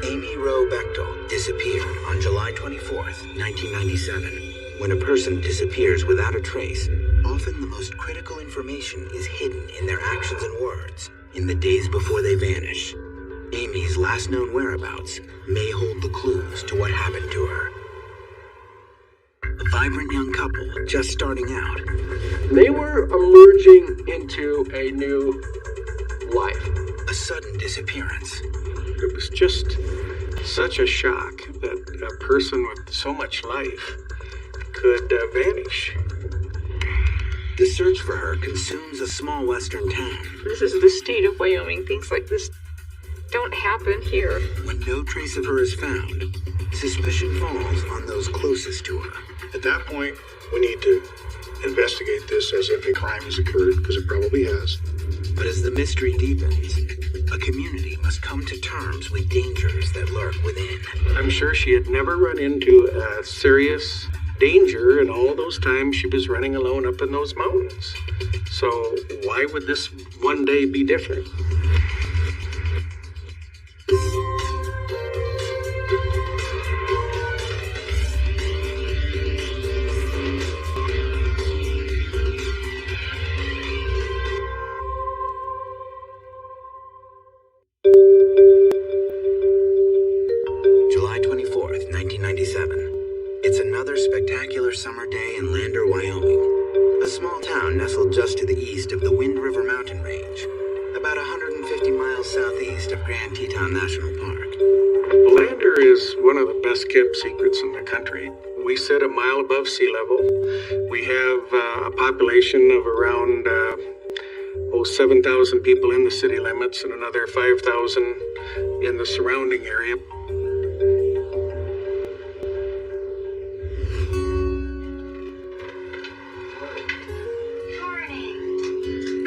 Amy Rowe Bechtel disappeared on July 24th, 1997. When a person disappears without a trace, often the most critical information is hidden in their actions and words in the days before they vanish. Amy's last known whereabouts may hold the clues to what happened to her. A vibrant young couple just starting out. They were emerging into a new life. A sudden disappearance. It was just such a shock that a person with so much life could vanish. The search for her consumes a small western town. This is the state of Wyoming. Things like this don't happen here. When no trace of her is found, suspicion falls on those closest to her. At that point, we need to investigate this as if a crime has occurred, because it probably has. But as the mystery deepens, a community must come to terms with dangers that lurk within. I'm sure she had never run into a serious danger in all those times she was running alone up in those mountains. So why would this one day be different? July 24th, 1997. It's another spectacular summer day in Lander, Wyoming, a small town nestled just to the east of the Wind River mountain range, about 150 miles southeast of Grand Teton National Park. Lander is one of the best kept secrets in the country. We sit a mile above sea level. We have a population of around 7,000 people in the city limits and another 5,000 in the surrounding area.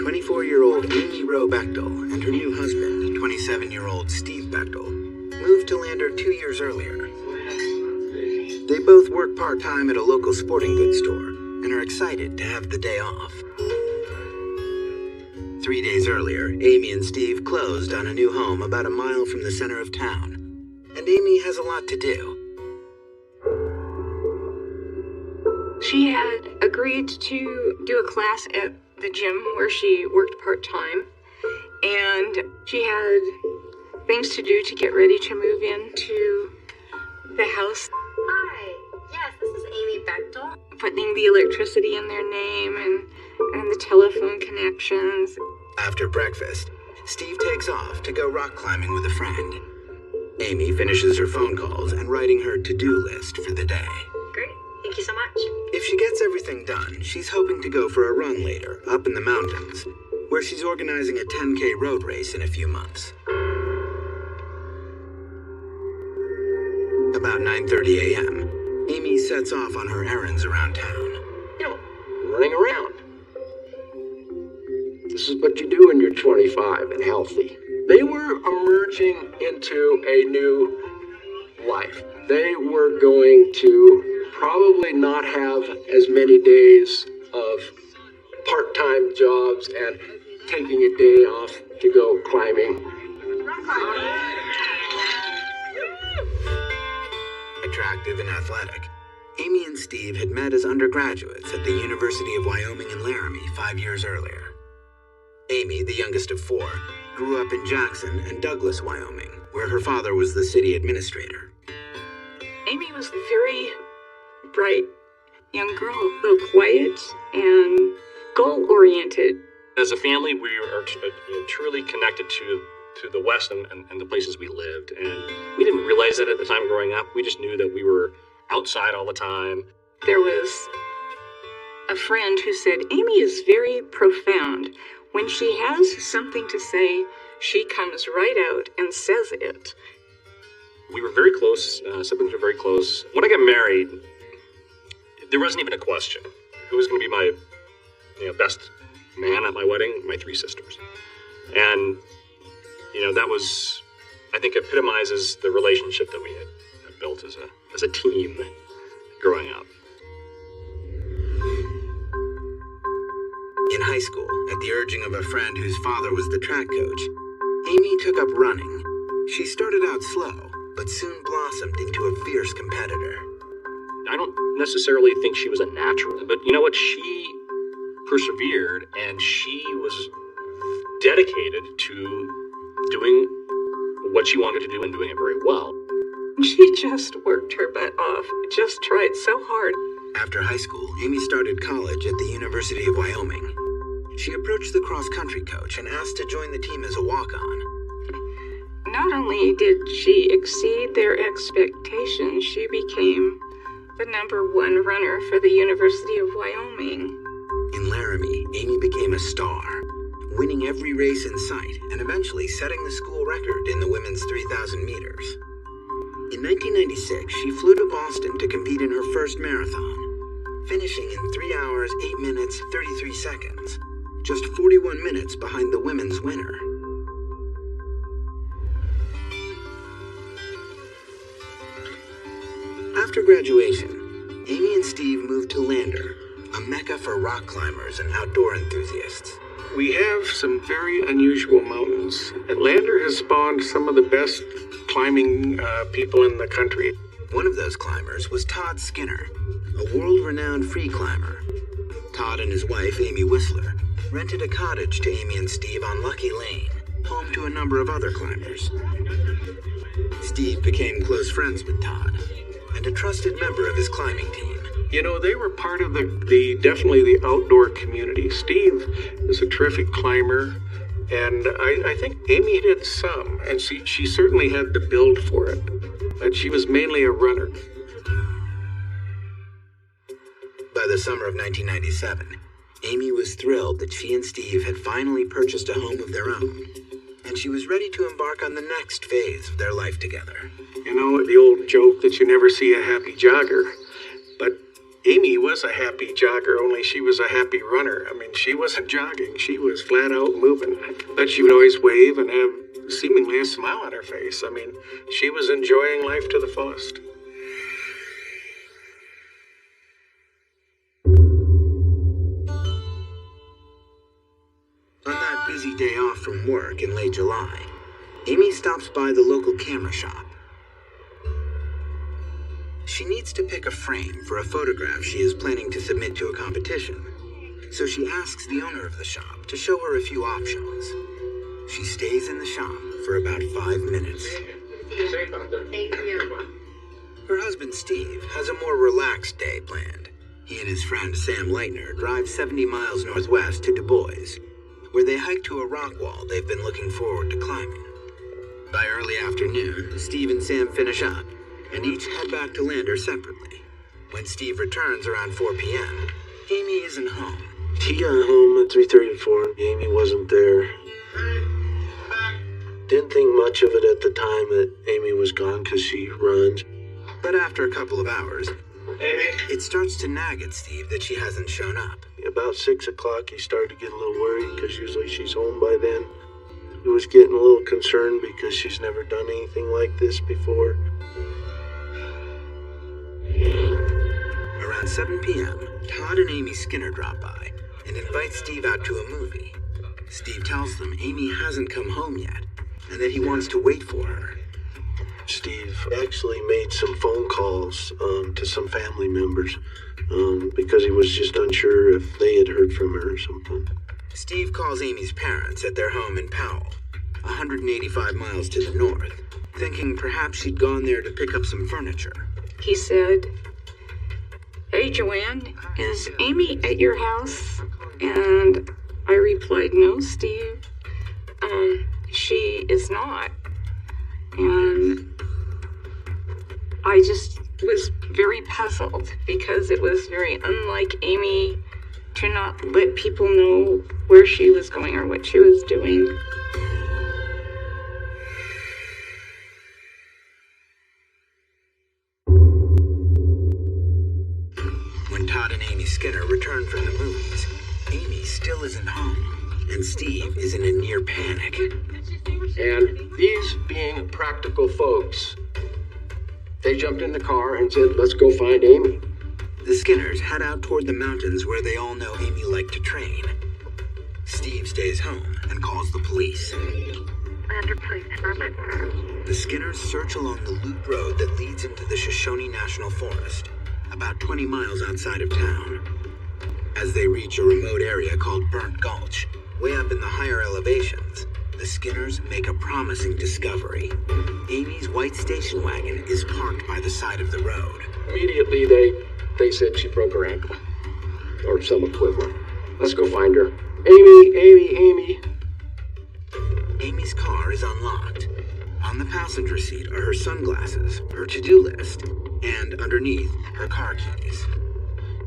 24-year-old Amy Roe Bechtel and her new husband, 27-year-old Steve Bechtel, moved to Lander 2 years earlier. They both work part-time at a local sporting goods store and are excited to have the day off. 3 days earlier, Amy and Steve closed on a new home about a mile from the center of town, and Amy has a lot to do. She had agreed to do a class at the gym where she worked part-time, and she had things to do to get ready to move into the house. Hi. Yes, this is Amy Bechtel. Putting the electricity in their name and the telephone connections. After breakfast, Steve takes off to go rock climbing with a friend. Amy finishes her phone calls and writing her to-do list for the day. Great. Thank you so much. If she gets everything done, she's hoping to go for a run later, up in the mountains, where she's organizing a 10K road race in a few months. About 9:30 a.m., Amy sets off on her errands around town. Running around. This is what you do when you're 25 and healthy. They were emerging into a new life. They were going to probably not have as many days of part-time jobs and taking a day off to go climbing. Attractive and athletic, Amy and Steve had met as undergraduates at the University of Wyoming in Laramie 5 years earlier. Amy, the youngest of four, grew up in Jackson and Douglas, Wyoming, where her father was the city administrator. Amy was a very bright young girl, a little quiet and goal-oriented. As a family, we are truly connected to the West and the places we lived. And we didn't realize that at the time growing up. We just knew that we were outside all the time. There was a friend who said, Amy is very profound. When she has something to say, she comes right out and says it. We were very close. Siblings were very close. When I got married, there wasn't even a question. Who was going to be my best man at my wedding? My three sisters. And that was, I think, epitomizes the relationship that we had built as a team growing up. In high school, at the urging of a friend whose father was the track coach, Amy took up running. She started out slow, but soon blossomed into a fierce competitor. I don't necessarily think she was a natural, but you know what? She persevered, and she was dedicated to doing what she wanted to do and doing it very well. She just worked her butt off, just tried so hard. After high school, Amy started college at the University of Wyoming. She approached the cross-country coach and asked to join the team as a walk-on. Not only did she exceed their expectations, she became the #1 runner for the University of Wyoming. In Laramie, Amy became a star, winning every race in sight and eventually setting the school record in the women's 3,000 meters. In 1996, she flew to Boston to compete in her first marathon, finishing in 3 hours, 8 minutes, 33 seconds, just 41 minutes behind the women's winner. After graduation, Amy and Steve moved to Lander, a mecca for rock climbers and outdoor enthusiasts. We have some very unusual mountains. Lander has spawned some of the best climbing people in the country. One of those climbers was Todd Skinner, a world-renowned free climber. Todd and his wife, Amy Whistler, rented a cottage to Amy and Steve on Lucky Lane, home to a number of other climbers. Steve became close friends with Todd and a trusted member of his climbing team. You know, they were part of definitely the outdoor community. Steve is a terrific climber, and I think Amy did some, and she certainly had the build for it, but she was mainly a runner. By the summer of 1997, Amy was thrilled that she and Steve had finally purchased a home of their own, and she was ready to embark on the next phase of their life together. You know, the old joke that you never see a happy jogger, but Amy was a happy jogger, only she was a happy runner. I mean, she wasn't jogging, she was flat out moving. But she would always wave and have seemingly a smile on her face. I mean, she was enjoying life to the fullest. On that busy day off from work in late July, Amy stops by the local camera shop. She needs to pick a frame for a photograph she is planning to submit to a competition, so she asks the owner of the shop to show her a few options. She stays in the shop for about 5 minutes. Her husband Steve has a more relaxed day planned. He and his friend Sam Leitner drive 70 miles northwest to Du Bois, where they hike to a rock wall they've been looking forward to climbing. By early afternoon, Steve and Sam finish up, and each head back to Lander separately. When Steve returns around 4 p.m., Amy isn't home. He got home at 3:34. Amy wasn't there. Didn't think much of it at the time that Amy was gone because she runs. But after a couple of hours, it starts to nag at Steve that she hasn't shown up. About 6 o'clock, he started to get a little worried because usually she's home by then. He was getting a little concerned because she's never done anything like this before. Around 7 p.m., Todd and Amy Skinner drop by and invite Steve out to a movie. Steve tells them Amy hasn't come home yet and that he wants to wait for her. Steve actually made some phone calls to some family members because he was just unsure if they had heard from her or something. Steve calls Amy's parents at their home in Powell, 185 miles to the north, thinking perhaps she'd gone there to pick up some furniture. He said, "Hey, Joanne, is Amy at your house?" And I replied, "No, Steve, she is not." And I just was very puzzled because it was very unlike Amy to not let people know where she was going or what she was doing. When Todd and Amy Skinner return from the movies, Amy still isn't home, and Steve is in a near panic. And these being practical folks, they jumped in the car and said, "Let's go find Amy." The Skinners head out toward the mountains where they all know Amy liked to train. Steve stays home and calls the police. The Skinners search along the loop road that leads into the Shoshone National Forest, about 20 miles outside of town. As they reach a remote area called Burnt Gulch, way up in the higher elevations, the Skinners make a promising discovery. Amy's white station wagon is parked by the side of the road. Immediately, they said she broke her ankle, or some equivalent. Let's go find her. Amy, Amy, Amy. Amy's car is unlocked. On the passenger seat are her sunglasses, her to-do list, and underneath, her car keys.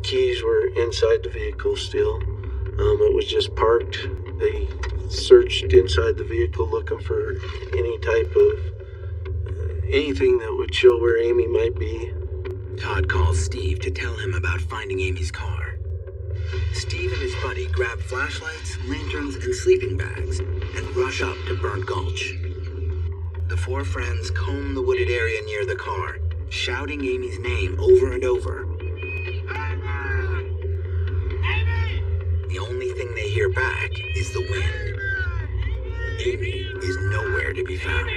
Keys were inside the vehicle still. It was just parked. They searched inside the vehicle looking for any type of anything that would show where Amy might be. Todd calls Steve to tell him about finding Amy's car. Steve and his buddy grab flashlights, lanterns, and sleeping bags and rush up to Burnt Gulch. The four friends comb the wooded area near the car, shouting Amy's name over and over. hear back is the wind. Amy is nowhere to be found.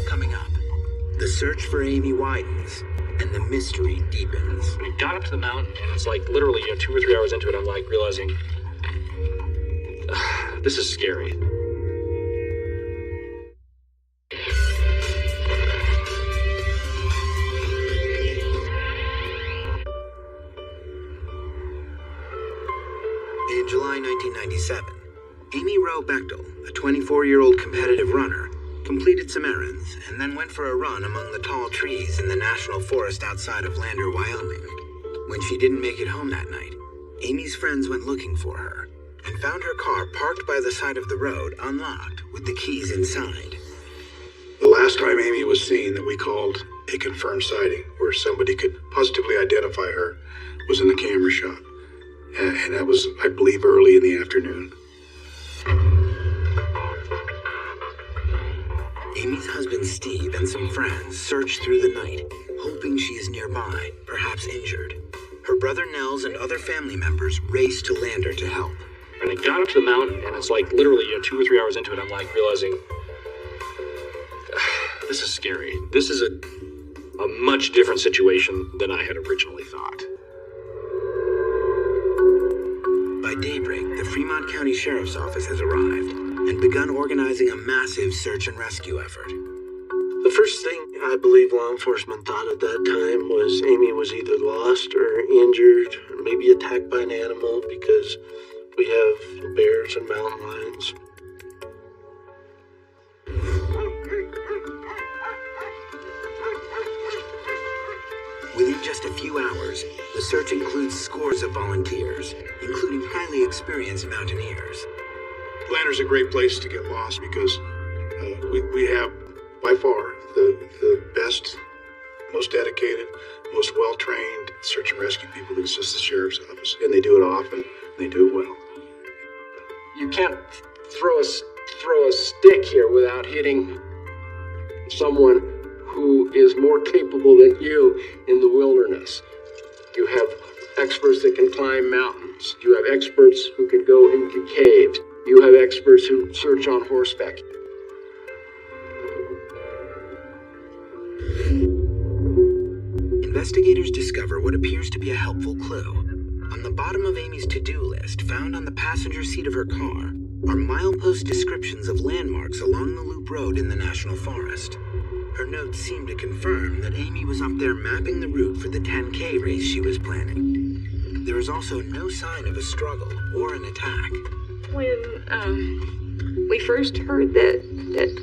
Coming up, the search for Amy widens and the mystery deepens. We got up to the mountain, and it's like literally 2 or 3 hours into it, I'm like realizing this is scary. In July 1997, Amy Rowe Bechtel, a 24-year-old competitive runner, completed some errands and then went for a run among the tall trees in the national forest outside of Lander, Wyoming. When she didn't make it home that night, Amy's friends went looking for her and found her car parked by the side of the road, unlocked, with the keys inside. The last time Amy was seen that we called a confirmed sighting, where somebody could positively identify her, was in the camera shot. And that was, I believe, early in the afternoon. Amy's husband Steve and some friends search through the night, hoping she is nearby, perhaps injured. Her brother Nels and other family members race to Lander to help. And I got up to the mountain, and it's like literally 2 or 3 hours into it, I'm like realizing this is scary. This is a much different situation than I had originally thought. By daybreak, the Fremont County Sheriff's Office has arrived and begun organizing a massive search and rescue effort. The first thing I believe law enforcement thought at that time was Amy was either lost or injured, or maybe attacked by an animal, because we have bears and mountain lions. Within just a few hours, the search includes scores of volunteers, including highly experienced mountaineers. Lander's a great place to get lost because we have, by far, the best, most dedicated, most well-trained search and rescue people that exist at the Sheriff's Office. And they do it often, and they do it well. You can't throw a stick here without hitting someone who is more capable than you in the wilderness. You have experts that can climb mountains. You have experts who can go into caves. You have experts who search on horseback. Investigators discover what appears to be a helpful clue. On the bottom of Amy's to-do list, found on the passenger seat of her car, are milepost descriptions of landmarks along the Loop Road in the National Forest. Her notes seem to confirm that Amy was up there mapping the route for the 10K race she was planning. There is also no sign of a struggle or an attack. When we first heard that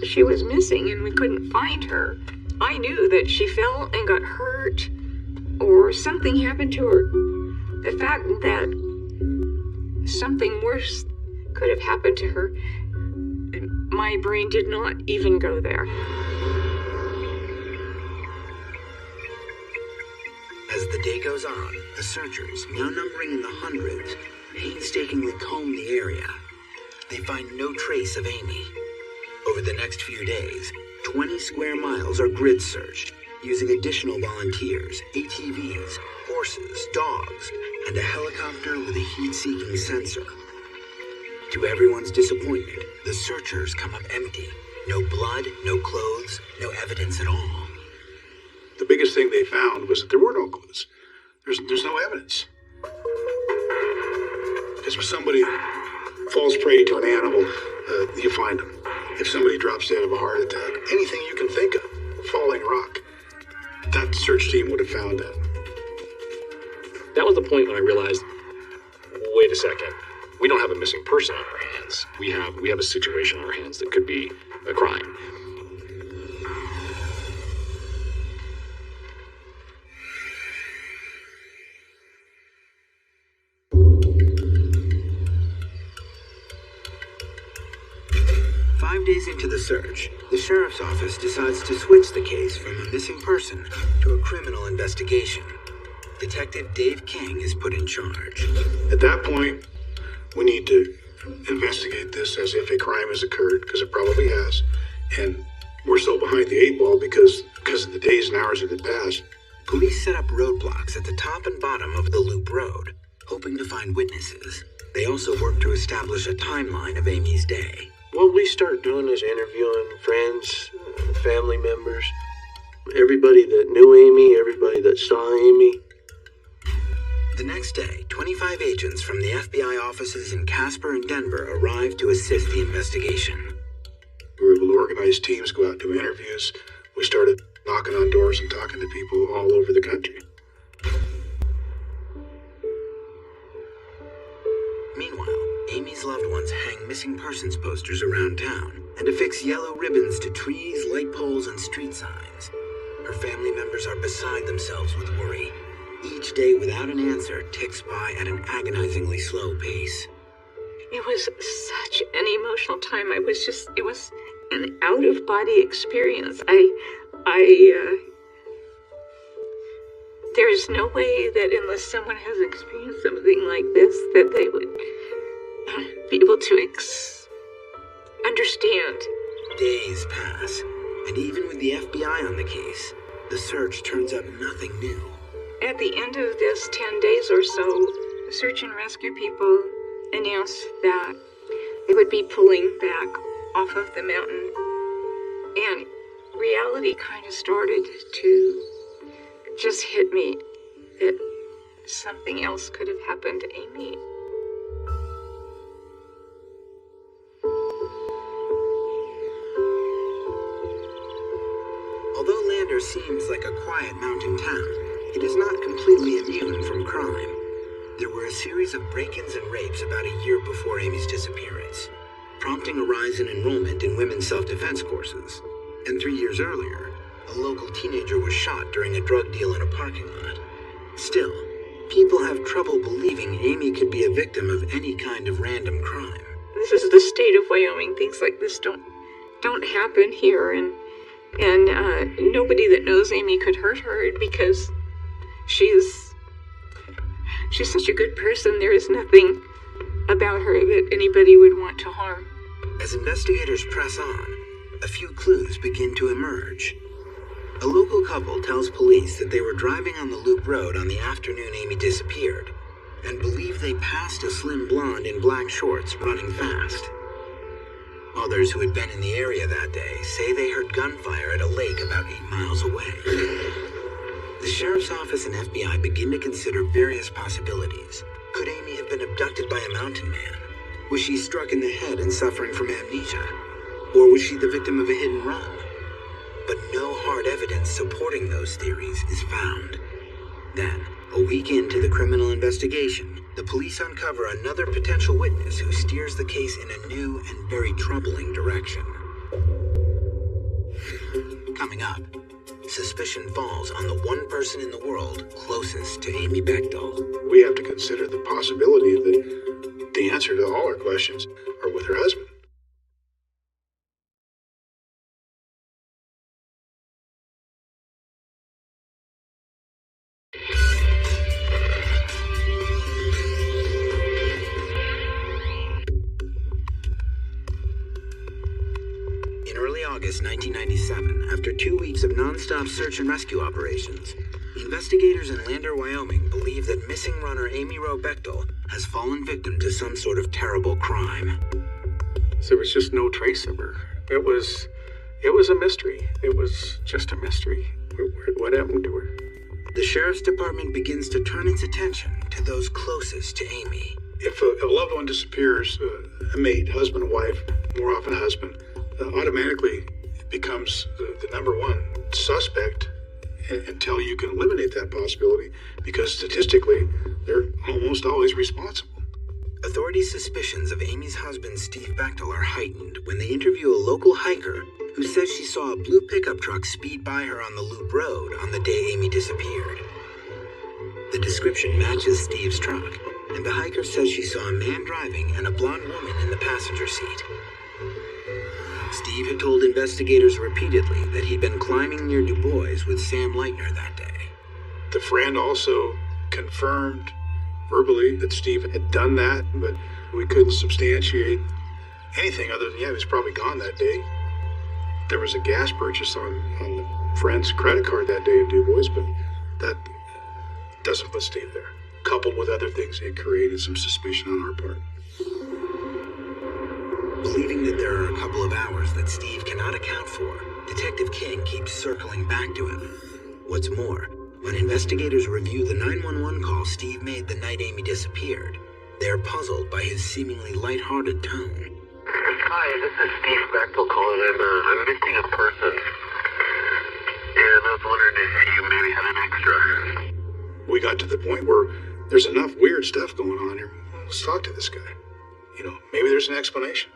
she was missing and we couldn't find her, I knew that she fell and got hurt or something happened to her. The fact that something worse could have happened to her, my brain did not even go there. As the day goes on, the searchers, now numbering in the hundreds, painstakingly comb the area. They find no trace of Amy. Over the next few days, 20 square miles are grid searched, using additional volunteers, ATVs, horses, dogs, and a helicopter with a heat-seeking sensor. To everyone's disappointment, the searchers come up empty. No blood, no clothes, no evidence at all. The biggest thing they found was that there were no clues. There's no evidence. Because if somebody falls prey to an animal, you find them. If somebody drops dead of a heart attack, anything you can think of, falling rock, that search team would have found that. That was the point when I realized, wait a second, we don't have a missing person on our hands. We have a situation on our hands that could be a crime. Days into the search, the sheriff's office decides to switch the case from a missing person to a criminal investigation. Detective Dave King is put in charge. At that point, we need to investigate this as if a crime has occurred, because it probably has. And we're so behind the eight ball because of the days and hours that had passed. Police set up roadblocks at the top and bottom of the loop road, hoping to find witnesses. They also worked to establish a timeline of Amy's day. What we start doing is interviewing friends, family members, everybody that knew Amy, everybody that saw Amy. The next day, 25 agents from the FBI offices in Casper and Denver arrived to assist the investigation. We were able to organize teams, go out and do interviews. We started knocking on doors and talking to people all over the country. Meanwhile, Amy's loved ones hang missing persons posters around town and affix yellow ribbons to trees, light poles, and street signs. Her family members are beside themselves with worry. Each day without an answer ticks by at an agonizingly slow pace. It was such an emotional time. It was an out-of-body experience. There's no way that unless someone has experienced something like this, that they would be able to understand. Days pass, and even with the FBI on the case, the search turns up nothing new. At the end of this 10 days or so, the search and rescue people announced that they would be pulling back off of the mountain. And reality kind of started to just hit me that something else could have happened to Amy. Although Lander seems like a quiet mountain town, it is not completely immune from crime. There were a series of break-ins and rapes about a year before Amy's disappearance, prompting a rise in enrollment in women's self-defense courses. And 3 years earlier, a local teenager was shot during a drug deal in a parking lot. Still, people have trouble believing Amy could be a victim of any kind of random crime. This is the state of Wyoming. Things like this don't happen here, and nobody that knows Amy could hurt her because she's such a good person. There is nothing about her that anybody would want to harm. As investigators press on, a few clues begin to emerge. A local couple tells police that they were driving on the loop road on the afternoon Amy disappeared, and believe they passed a slim blonde in black shorts running fast. Others who had been in the area that day say they heard gunfire at a lake about 8 miles away. The sheriff's office and FBI begin to consider various possibilities. Could Amy have been abducted by a mountain man? Was she struck in the head and suffering from amnesia? Or was she the victim of a hit and run? But no hard evidence supporting those theories is found. Then, a week into the criminal investigation, the police uncover another potential witness who steers the case in a new and very troubling direction. Coming up, suspicion falls on the one person in the world closest to Amy Bechtel. We have to consider the possibility that the answer to all our questions are with her husband. In early August 1997, after 2 weeks of non-stop search and rescue operations, investigators in Lander, Wyoming believe that missing runner Amy Roe Bechtel has fallen victim to some sort of terrible crime. There was just no trace of her. It was a mystery. It was just a mystery. What happened to her? The sheriff's department begins to turn its attention to those closest to Amy. If a loved one disappears, a mate, husband, wife, more often a husband, automatically becomes the number one suspect until you can eliminate that possibility, because statistically, they're almost always responsible. Authorities' suspicions of Amy's husband, Steve Bechtel, are heightened when they interview a local hiker who says she saw a blue pickup truck speed by her on the loop road on the day Amy disappeared. The description matches Steve's truck, and the hiker says she saw a man driving and a blonde woman in the passenger seat. Steve had told investigators repeatedly that he'd been climbing near Du Bois with Sam Leitner that day. The friend also confirmed verbally that Steve had done that, but we couldn't substantiate anything other than, he was probably gone that day. There was a gas purchase on the friend's credit card that day in Du Bois, but That doesn't put Steve there. Coupled with other things, it created some suspicion on our part. Believing that there are a couple of hours that Steve cannot account for, Detective King keeps circling back to him. What's more, when investigators review the 911 call Steve made the night Amy disappeared, they're puzzled by his seemingly lighthearted tone. Hi, this is Steve Bechtel calling. I'm missing a person. And I was wondering if you maybe had an extra. We got to the point where there's enough weird stuff going on here. Let's talk to this guy. Maybe there's an explanation.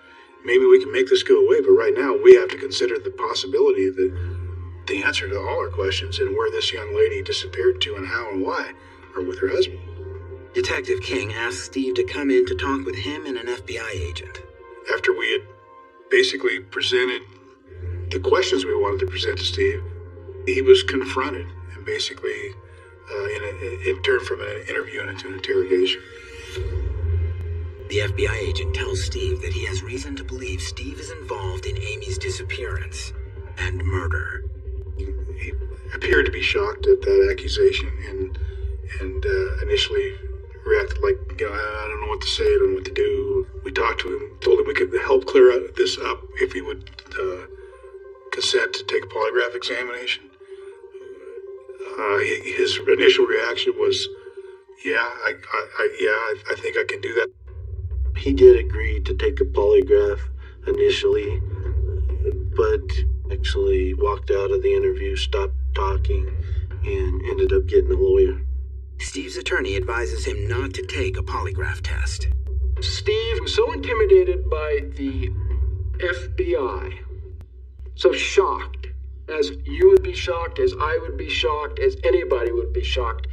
Maybe we can make this go away, but right now we have to consider the possibility that the answer to all our questions and where this young lady disappeared to and how and why are with her husband. Detective King asks Steve to come in to talk with him and an FBI agent. After we had basically presented the questions we wanted to present to Steve, he was confronted and basically it turned from an interview into an interrogation. The FBI agent tells Steve that he has reason to believe Steve is involved in Amy's disappearance and murder. He appeared to be shocked at that accusation and initially reacted like, I don't know what to say, I don't know what to do. We talked to him, told him we could help clear this up if he would consent to take a polygraph examination. His initial reaction was, I think I can do that. He did agree to take a polygraph initially, but actually walked out of the interview, stopped talking, and ended up getting a lawyer. Steve's attorney advises him not to take a polygraph test. Steve was so intimidated by the FBI, so shocked, as you would be shocked, as I would be shocked, as anybody would be shocked,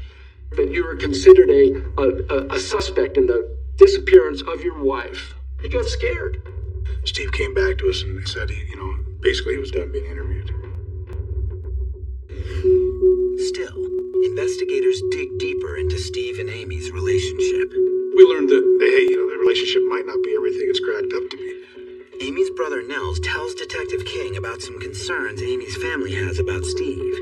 that you were considered a suspect in the disappearance of your wife. He got scared. Steve came back to us and said basically he was done being interviewed. Still, investigators dig deeper into Steve and Amy's relationship. We learned that, the relationship might not be everything it's cracked up to be. Amy's brother Nels tells Detective King about some concerns Amy's family has about Steve.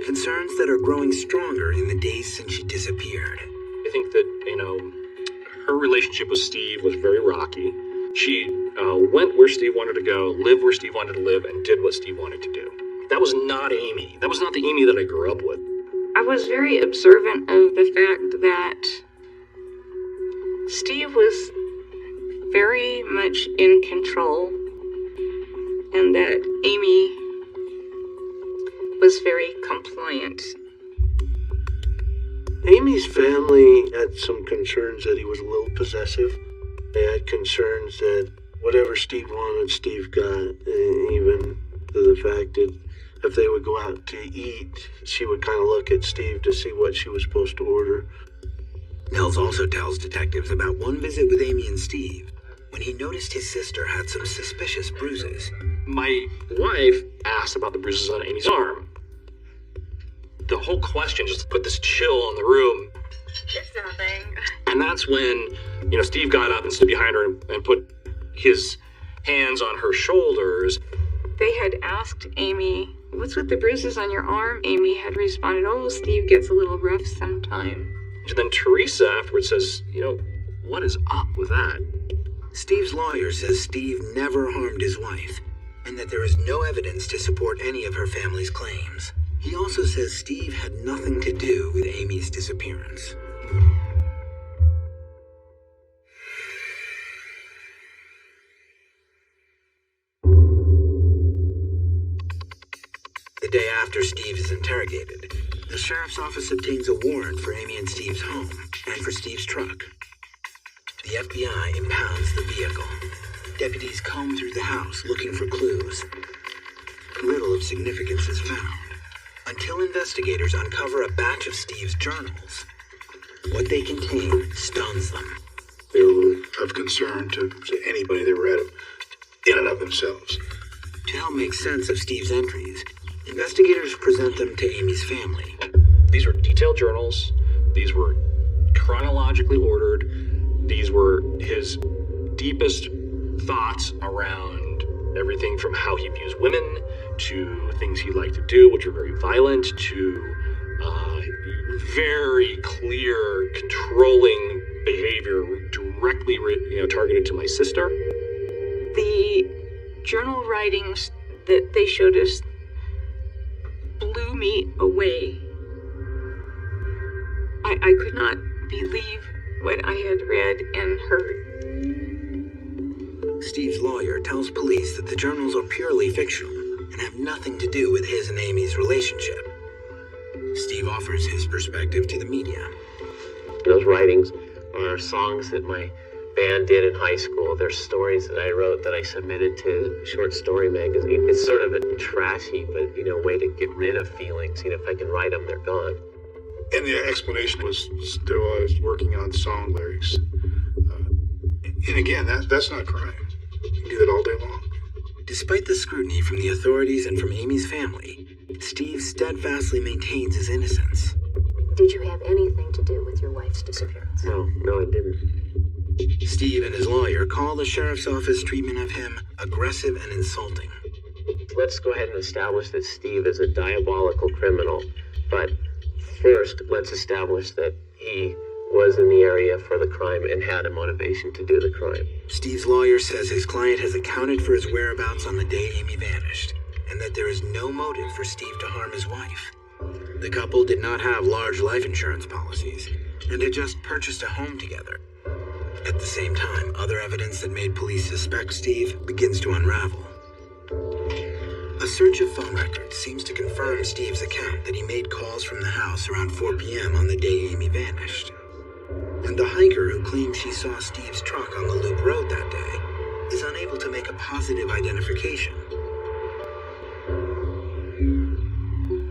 Concerns that are growing stronger in the days since she disappeared. I think that, her relationship with Steve was very rocky. She went where Steve wanted to go, lived where Steve wanted to live, and did what Steve wanted to do. That was not Amy. That was not the Amy that I grew up with. I was very observant of the fact that Steve was very much in control and that Amy was very compliant. Amy's family had some concerns that he was a little possessive. They had concerns that whatever Steve wanted, Steve got. Even to the fact that if they would go out to eat, she would kind of look at Steve to see what she was supposed to order. Nels also tells detectives about one visit with Amy and Steve when he noticed his sister had some suspicious bruises. My wife asked about the bruises on Amy's arm. The whole question just put this chill on the room. It's nothing. And that's when, Steve got up and stood behind her and put his hands on her shoulders. They had asked Amy, "What's with the bruises on your arm?" Amy had responded, "Oh, Steve gets a little rough sometime." And then Teresa afterwards says, what is up with that? Steve's lawyer says Steve never harmed his wife, and that there is no evidence to support any of her family's claims. He also says Steve had nothing to do with Amy's disappearance. The day after Steve is interrogated, the sheriff's office obtains a warrant for Amy and Steve's home and for Steve's truck. The FBI impounds the vehicle. Deputies comb through the house looking for clues. Little of significance is found until investigators uncover a batch of Steve's journals. What they contain stuns them. They were of concern to anybody that read them in and of themselves. To help make sense of Steve's entries, investigators present them to Amy's family. These were detailed journals. These were chronologically ordered. These were his deepest thoughts around everything from how he views women to things he liked to do, which are very violent, to very clear, controlling behavior directly targeted to my sister. The journal writings that they showed us blew me away. I could not believe what I had read and heard. Steve's lawyer tells police that the journals are purely fictional and have nothing to do with his and Amy's relationship. Steve offers his perspective to the media. Those writings are songs that my band did in high school. They're stories that I wrote that I submitted to Short Story magazine. It's sort of a trashy, but way to get rid of feelings. If I can write them, they're gone. And the explanation was still I was working on song lyrics. And again, that's not crime. You can do that all day long. Despite the scrutiny from the authorities and from Amy's family, Steve steadfastly maintains his innocence. Did you have anything to do with your wife's disappearance? No, I didn't. Steve and his lawyer call the sheriff's office treatment of him aggressive and insulting. Let's go ahead and establish that Steve is a diabolical criminal. But first, let's establish that he was in the area for the crime and had a motivation to do the crime. Steve's lawyer says his client has accounted for his whereabouts on the day Amy vanished, and that there is no motive for Steve to harm his wife. The couple did not have large life insurance policies, and had just purchased a home together. At the same time, other evidence that made police suspect Steve begins to unravel. A search of phone records seems to confirm Steve's account that he made calls from the house around 4 p.m. on the day Amy vanished. And the hiker who claims she saw Steve's truck on the Loop Road that day is unable to make a positive identification.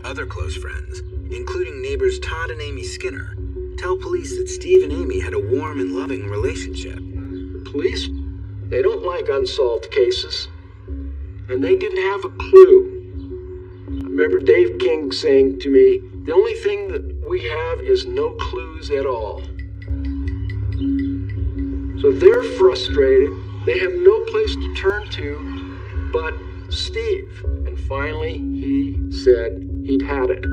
Other close friends, including neighbors Todd and Amy Skinner, tell police that Steve and Amy had a warm and loving relationship. Police, they don't like unsolved cases. And they didn't have a clue. I remember Dave King saying to me, the only thing that we have is no clues at all. So they're frustrated. They have no place to turn to but Steve. And finally, he said he'd had it.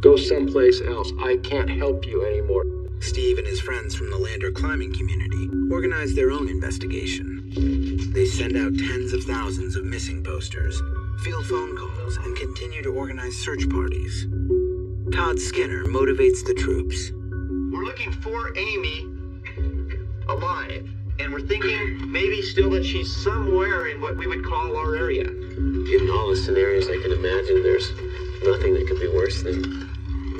Go someplace else. I can't help you anymore. Steve and his friends from the Lander climbing community organize their own investigation. They send out tens of thousands of missing posters, field phone calls, and continue to organize search parties. Todd Skinner motivates the troops. We're looking for Amy alive, and we're thinking maybe still that she's somewhere in what we would call our area. Given all the scenarios I can imagine, there's nothing that could be worse than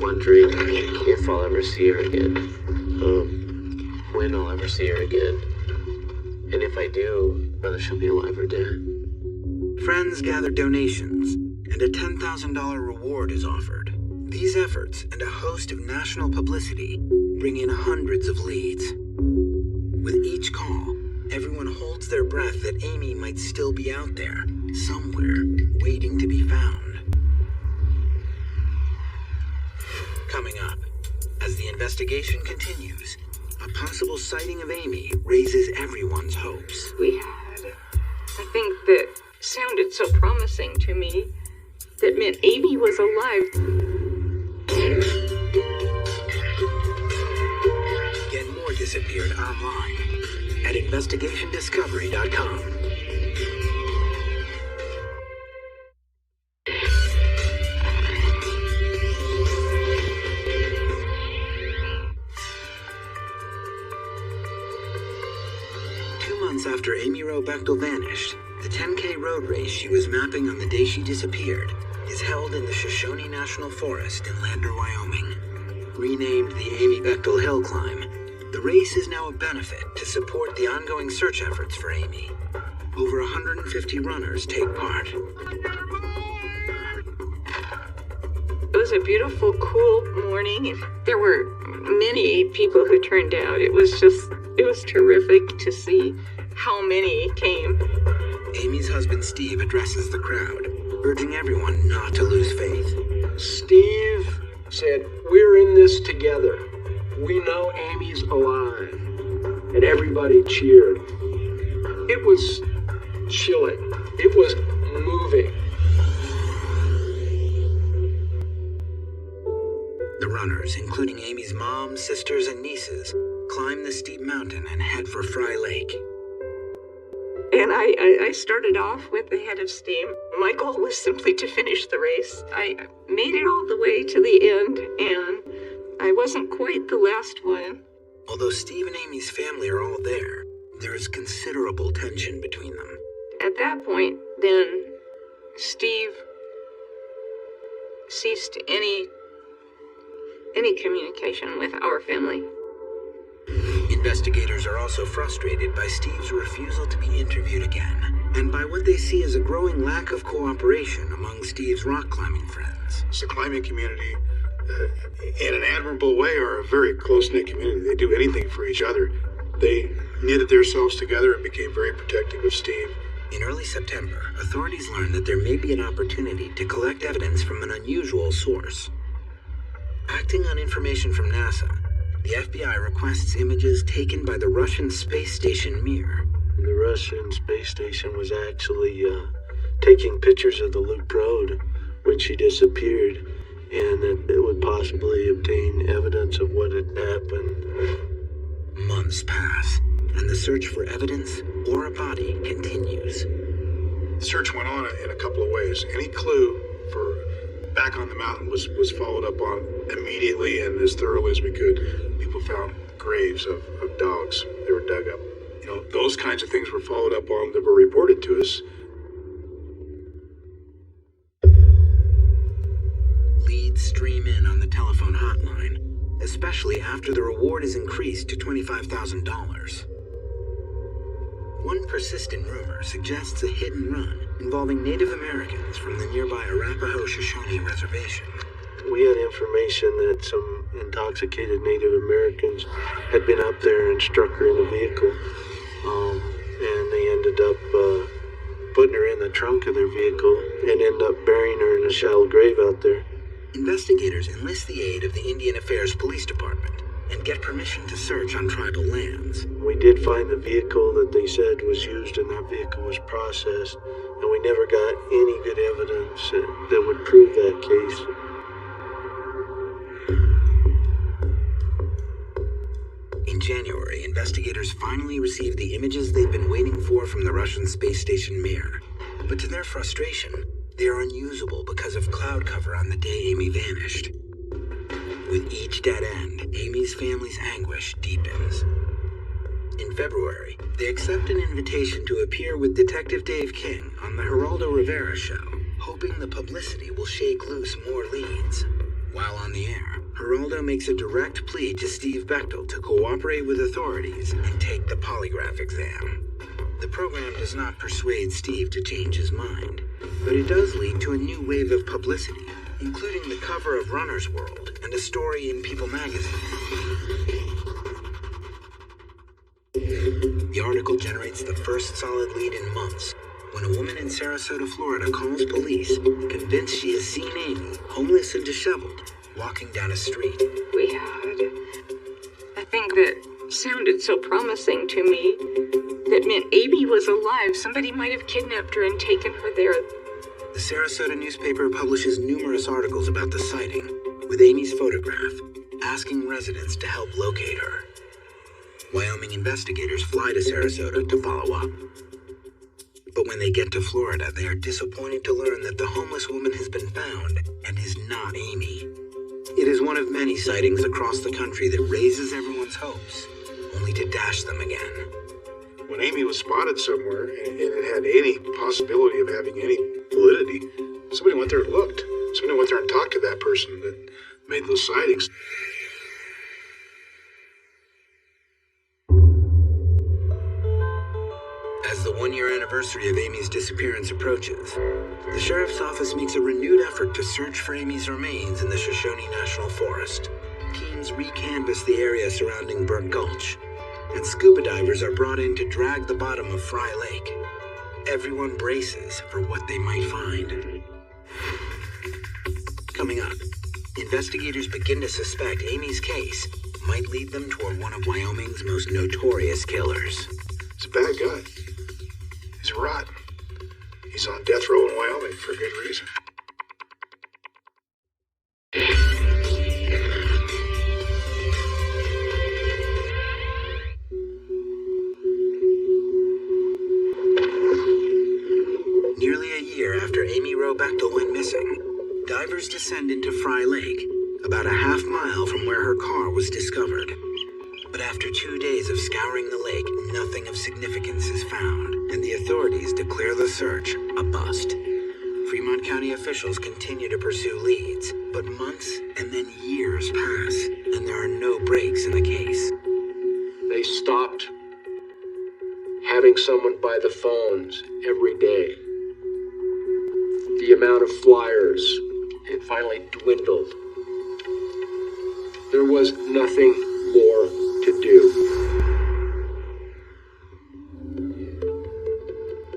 wondering if I'll ever see her again. When I'll ever see her again. And if I do, whether she'll be alive or dead. Friends gather donations, and a $10,000 reward is offered. These efforts and a host of national publicity bring in hundreds of leads. With each call, everyone holds their breath that Amy might still be out there, somewhere, waiting to be found. Coming up, as the investigation continues, a possible sighting of Amy raises everyone's hopes. We had a thing that sounded so promising to me that meant Amy was alive. Get more Disappeared online at investigationdiscovery.com. After Amy Roe Bechtel vanished, the 10K road race she was mapping on the day she disappeared is held in the Shoshone National Forest in Lander, Wyoming. Renamed the Amy Bechtel Hill Climb, the race is now a benefit to support the ongoing search efforts for Amy. Over 150 runners take part. It was a beautiful, cool morning, and there were many people who turned out. It was terrific to see how many came. Amy's husband Steve addresses the crowd, urging everyone not to lose faith. Steve said, "We're in this together. We know Amy's alive." And everybody cheered. It was chilling. It was moving. The runners, including Amy's mom, sisters, and nieces, climb the steep mountain and head for Fry Lake. And I started off with the head of steam. My goal was simply to finish the race. I made it all the way to the end, and I wasn't quite the last one. Although Steve and Amy's family are all there is considerable tension between them. At that point, then, Steve ceased any communication with our family. Investigators are also frustrated by Steve's refusal to be interviewed again, and by what they see as a growing lack of cooperation among Steve's rock climbing friends. The climbing community, in an admirable way, are a very close-knit community. They do anything for each other. They knitted themselves together and became very protective of Steve. In early September, authorities learned that there may be an opportunity to collect evidence from an unusual source. Acting on information from NASA, the FBI requests images taken by the Russian space station Mir. The Russian space station was actually taking pictures of the loop road when she disappeared, and that it would possibly obtain evidence of what had happened. Months pass, and the search for evidence or a body continues. The search went on in a couple of ways. Any clue for back on the mountain was followed up on immediately and as thoroughly as we could. People found graves of dogs. They were dug up. Those kinds of things were followed up on that were reported to us. Leads stream in on the telephone hotline, especially after the reward is increased to $25,000. One persistent rumor suggests a hit and run involving Native Americans from the nearby Arapaho-Shoshone Reservation. We had information that some intoxicated Native Americans had been up there and struck her in a vehicle, and they ended up putting her in the trunk of their vehicle and ended up burying her in a shallow grave out there. Investigators enlist the aid of the Indian Affairs Police Department and get permission to search on tribal lands. We did find the vehicle that they said was used, and that vehicle was processed, and we never got any good evidence that would prove that case. In January, investigators finally received the images they've been waiting for from the Russian space station Mir. But to their frustration, they are unusable because of cloud cover on the day Amy vanished. With each dead end, Amy's family's anguish deepens. In February, they accept an invitation to appear with Detective Dave King on the Geraldo Rivera Show, hoping the publicity will shake loose more leads. While on the air, Geraldo makes a direct plea to Steve Bechtel to cooperate with authorities and take the polygraph exam. The program does not persuade Steve to change his mind, but it does lead to a new wave of publicity, including the cover of Runner's World and a story in People magazine. The article generates the first solid lead in months when a woman in Sarasota, Florida calls police, convinced she has seen Amy, homeless and disheveled, walking down a street. We had a thing that sounded so promising to me that meant Amy was alive. Somebody might have kidnapped her and taken her there. The Sarasota newspaper publishes numerous articles about the sighting, with Amy's photograph, asking residents to help locate her. Wyoming investigators fly to Sarasota to follow up. But when they get to Florida, they are disappointed to learn that the homeless woman has been found and is not Amy. It is one of many sightings across the country that raises everyone's hopes, only to dash them again. When Amy was spotted somewhere and it had any possibility of having any validity, somebody went there and looked. Somebody went there and talked to that person that made those sightings. As the one-year anniversary of Amy's disappearance approaches, the sheriff's office makes a renewed effort to search for Amy's remains in the Shoshone National Forest. Teams re-canvass the area surrounding Burke Gulch, and scuba divers are brought in to drag the bottom of Fry Lake. Everyone braces for what they might find. Coming up, investigators begin to suspect Amy's case might lead them toward one of Wyoming's most notorious killers. He's a bad guy. He's rotten. He's on death row in Wyoming for good reason. missing. Divers descend into Fry Lake, about a half-mile from where her car was discovered. But after 2 days of scouring the lake, nothing of significance is found, and the authorities declare the search a bust. Fremont County officials continue to pursue leads, but months and then years pass, and there are no breaks in the case. They stopped having someone by the phones every day. The amount of flyers, it finally dwindled. There was nothing more to do.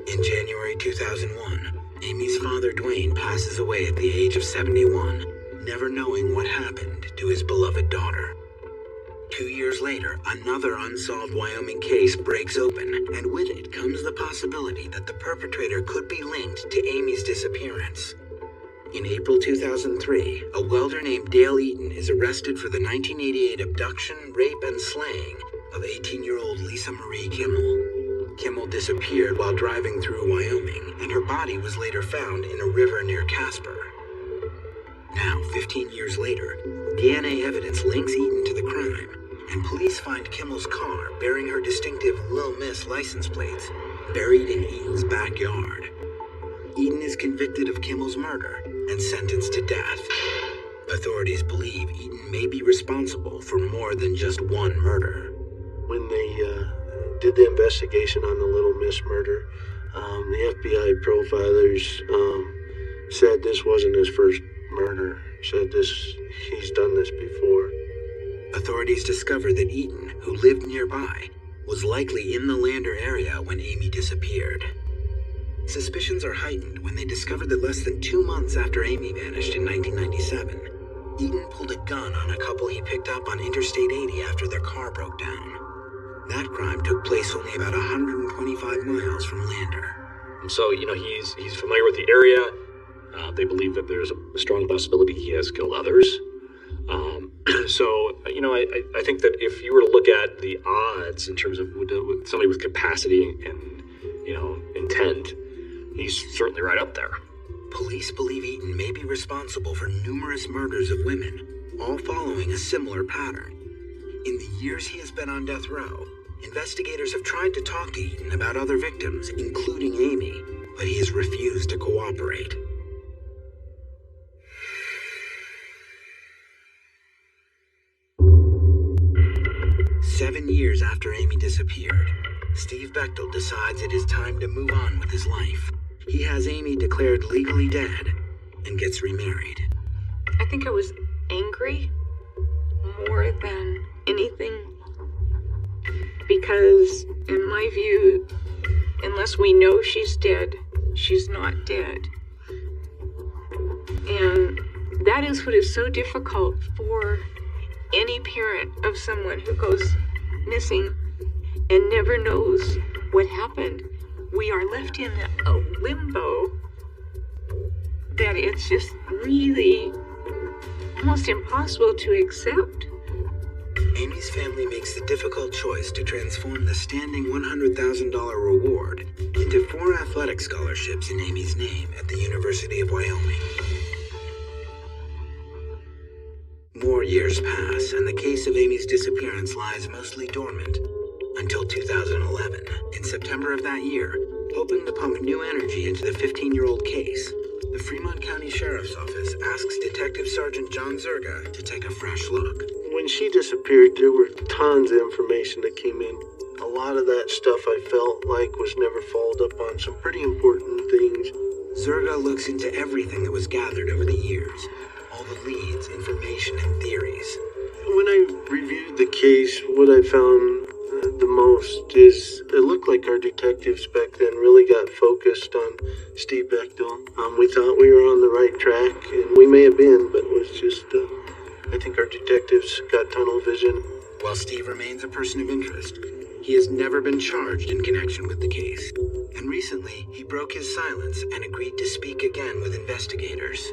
In January 2001, Amy's father, Dwayne, passes away at the age of 71, never knowing what happened to his beloved daughter. 2 years later, another unsolved Wyoming case breaks open, and with it comes the possibility that the perpetrator could be linked to Amy's disappearance. In April 2003, a welder named Dale Eaton is arrested for the 1988 abduction, rape, and slaying of 18-year-old Lisa Marie Kimmel. Kimmel disappeared while driving through Wyoming, and her body was later found in a river near Casper. Now, 15 years later, DNA evidence links Eaton to the crime, and police find Kimmel's car bearing her distinctive Lil Miss license plates buried in Eaton's backyard. Eaton is convicted of Kimmel's murder and sentenced to death. Authorities believe Eaton may be responsible for more than just one murder. When they did the investigation on the Little Miss murder, the FBI profilers said this wasn't his first murder. Said he's done this before. Authorities discovered that Eaton, who lived nearby, was likely in the Lander area when Amy disappeared. Suspicions are heightened when they discovered that less than 2 months after Amy vanished in 1997, Eaton pulled a gun on a couple he picked up on Interstate 80 after their car broke down. That crime took place only about 125 miles from Lander. So, he's familiar with the area. They believe that there's a strong possibility he has killed others. I think that if you were to look at the odds in terms of with somebody with capacity and intent, he's certainly right up there. Police believe Eaton may be responsible for numerous murders of women, all following a similar pattern. In the years he has been on death row, investigators have tried to talk to Eaton about other victims, including Amy, but he has refused to cooperate. Seven years after Amy disappeared, Steve Bechtel decides it is time to move on with his life. He has Amy declared legally dead and gets remarried. I think I was angry more than anything because, in my view, unless we know she's dead, she's not dead. And that is what is so difficult for any parent of someone who goes missing and never knows what happened. We are left in a limbo that it's just really almost impossible to accept. Amy's family makes the difficult choice to transform the standing $100,000 reward into 4 athletic scholarships in Amy's name at the University of Wyoming. More years pass, and the case of Amy's disappearance lies mostly dormant until 2011. In September of that year, hoping to pump new energy into the 15-year-old case, the Fremont County Sheriff's Office asks Detective Sergeant John Zerga to take a fresh look. When she disappeared, there were tons of information that came in. A lot of that stuff I felt like was never followed up on, some pretty important things. Zerga looks into everything that was gathered over the years. All the leads, information, and theories. When I reviewed the case, what I found the most is it looked like our detectives back then really got focused on Steve Bechtel. We thought we were on the right track, and we may have been, but it was just, I think our detectives got tunnel vision. While Steve remains a person of interest, he has never been charged in connection with the case. And recently, he broke his silence and agreed to speak again with investigators.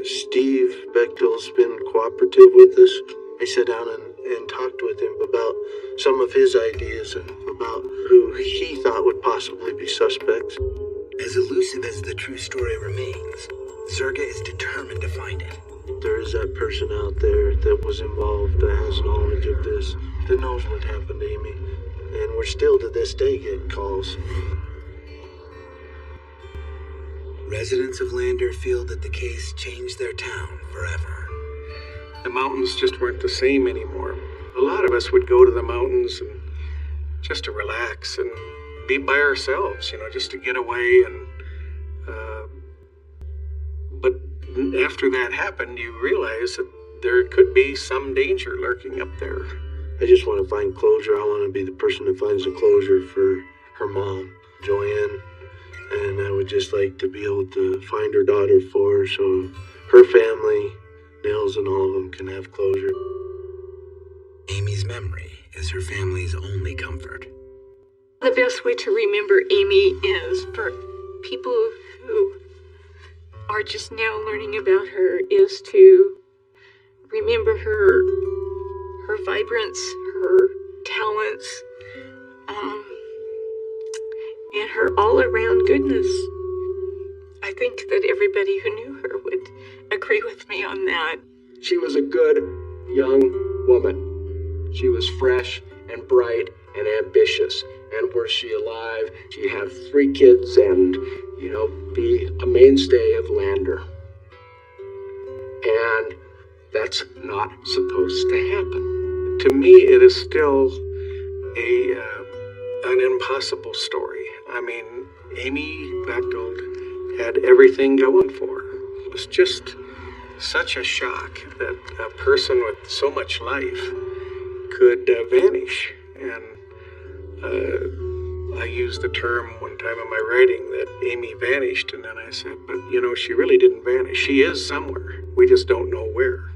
Steve Bechtel's been cooperative with us. I sat down and talked with him about some of his ideas and about who he thought would possibly be suspects. As elusive as the true story remains, Zerga is determined to find it. There is that person out there that was involved, that has knowledge of this, that knows what happened to Amy. And we're still to this day getting calls. Residents of Lander feel that the case changed their town forever. The mountains just weren't the same anymore. A lot of us would go to the mountains and just to relax and be by ourselves, just to get away. And but after that happened, you realize that there could be some danger lurking up there. I just want to find closure. I want to be the person that finds the closure for her mom, Joanne. And I would just like to be able to find her daughter for her so her family, Nels and all of them, can have closure. Amy's memory is her family's only comfort. The best way to remember Amy is for people who are just now learning about her is to remember her vibrance, her talents, and her all-around goodness. I think that everybody who knew her would agree with me on that. She was a good young woman. She was fresh and bright and ambitious. And were she alive, she'd have 3 kids and, be a mainstay of Lander. And that's not supposed to happen. To me, it is still an impossible story. I mean, Amy Bechtold had everything going for her. It was just such a shock that a person with so much life could vanish. And I used the term one time in my writing that Amy vanished, and then I said, but she really didn't vanish. She is somewhere. We just don't know where.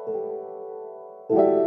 you.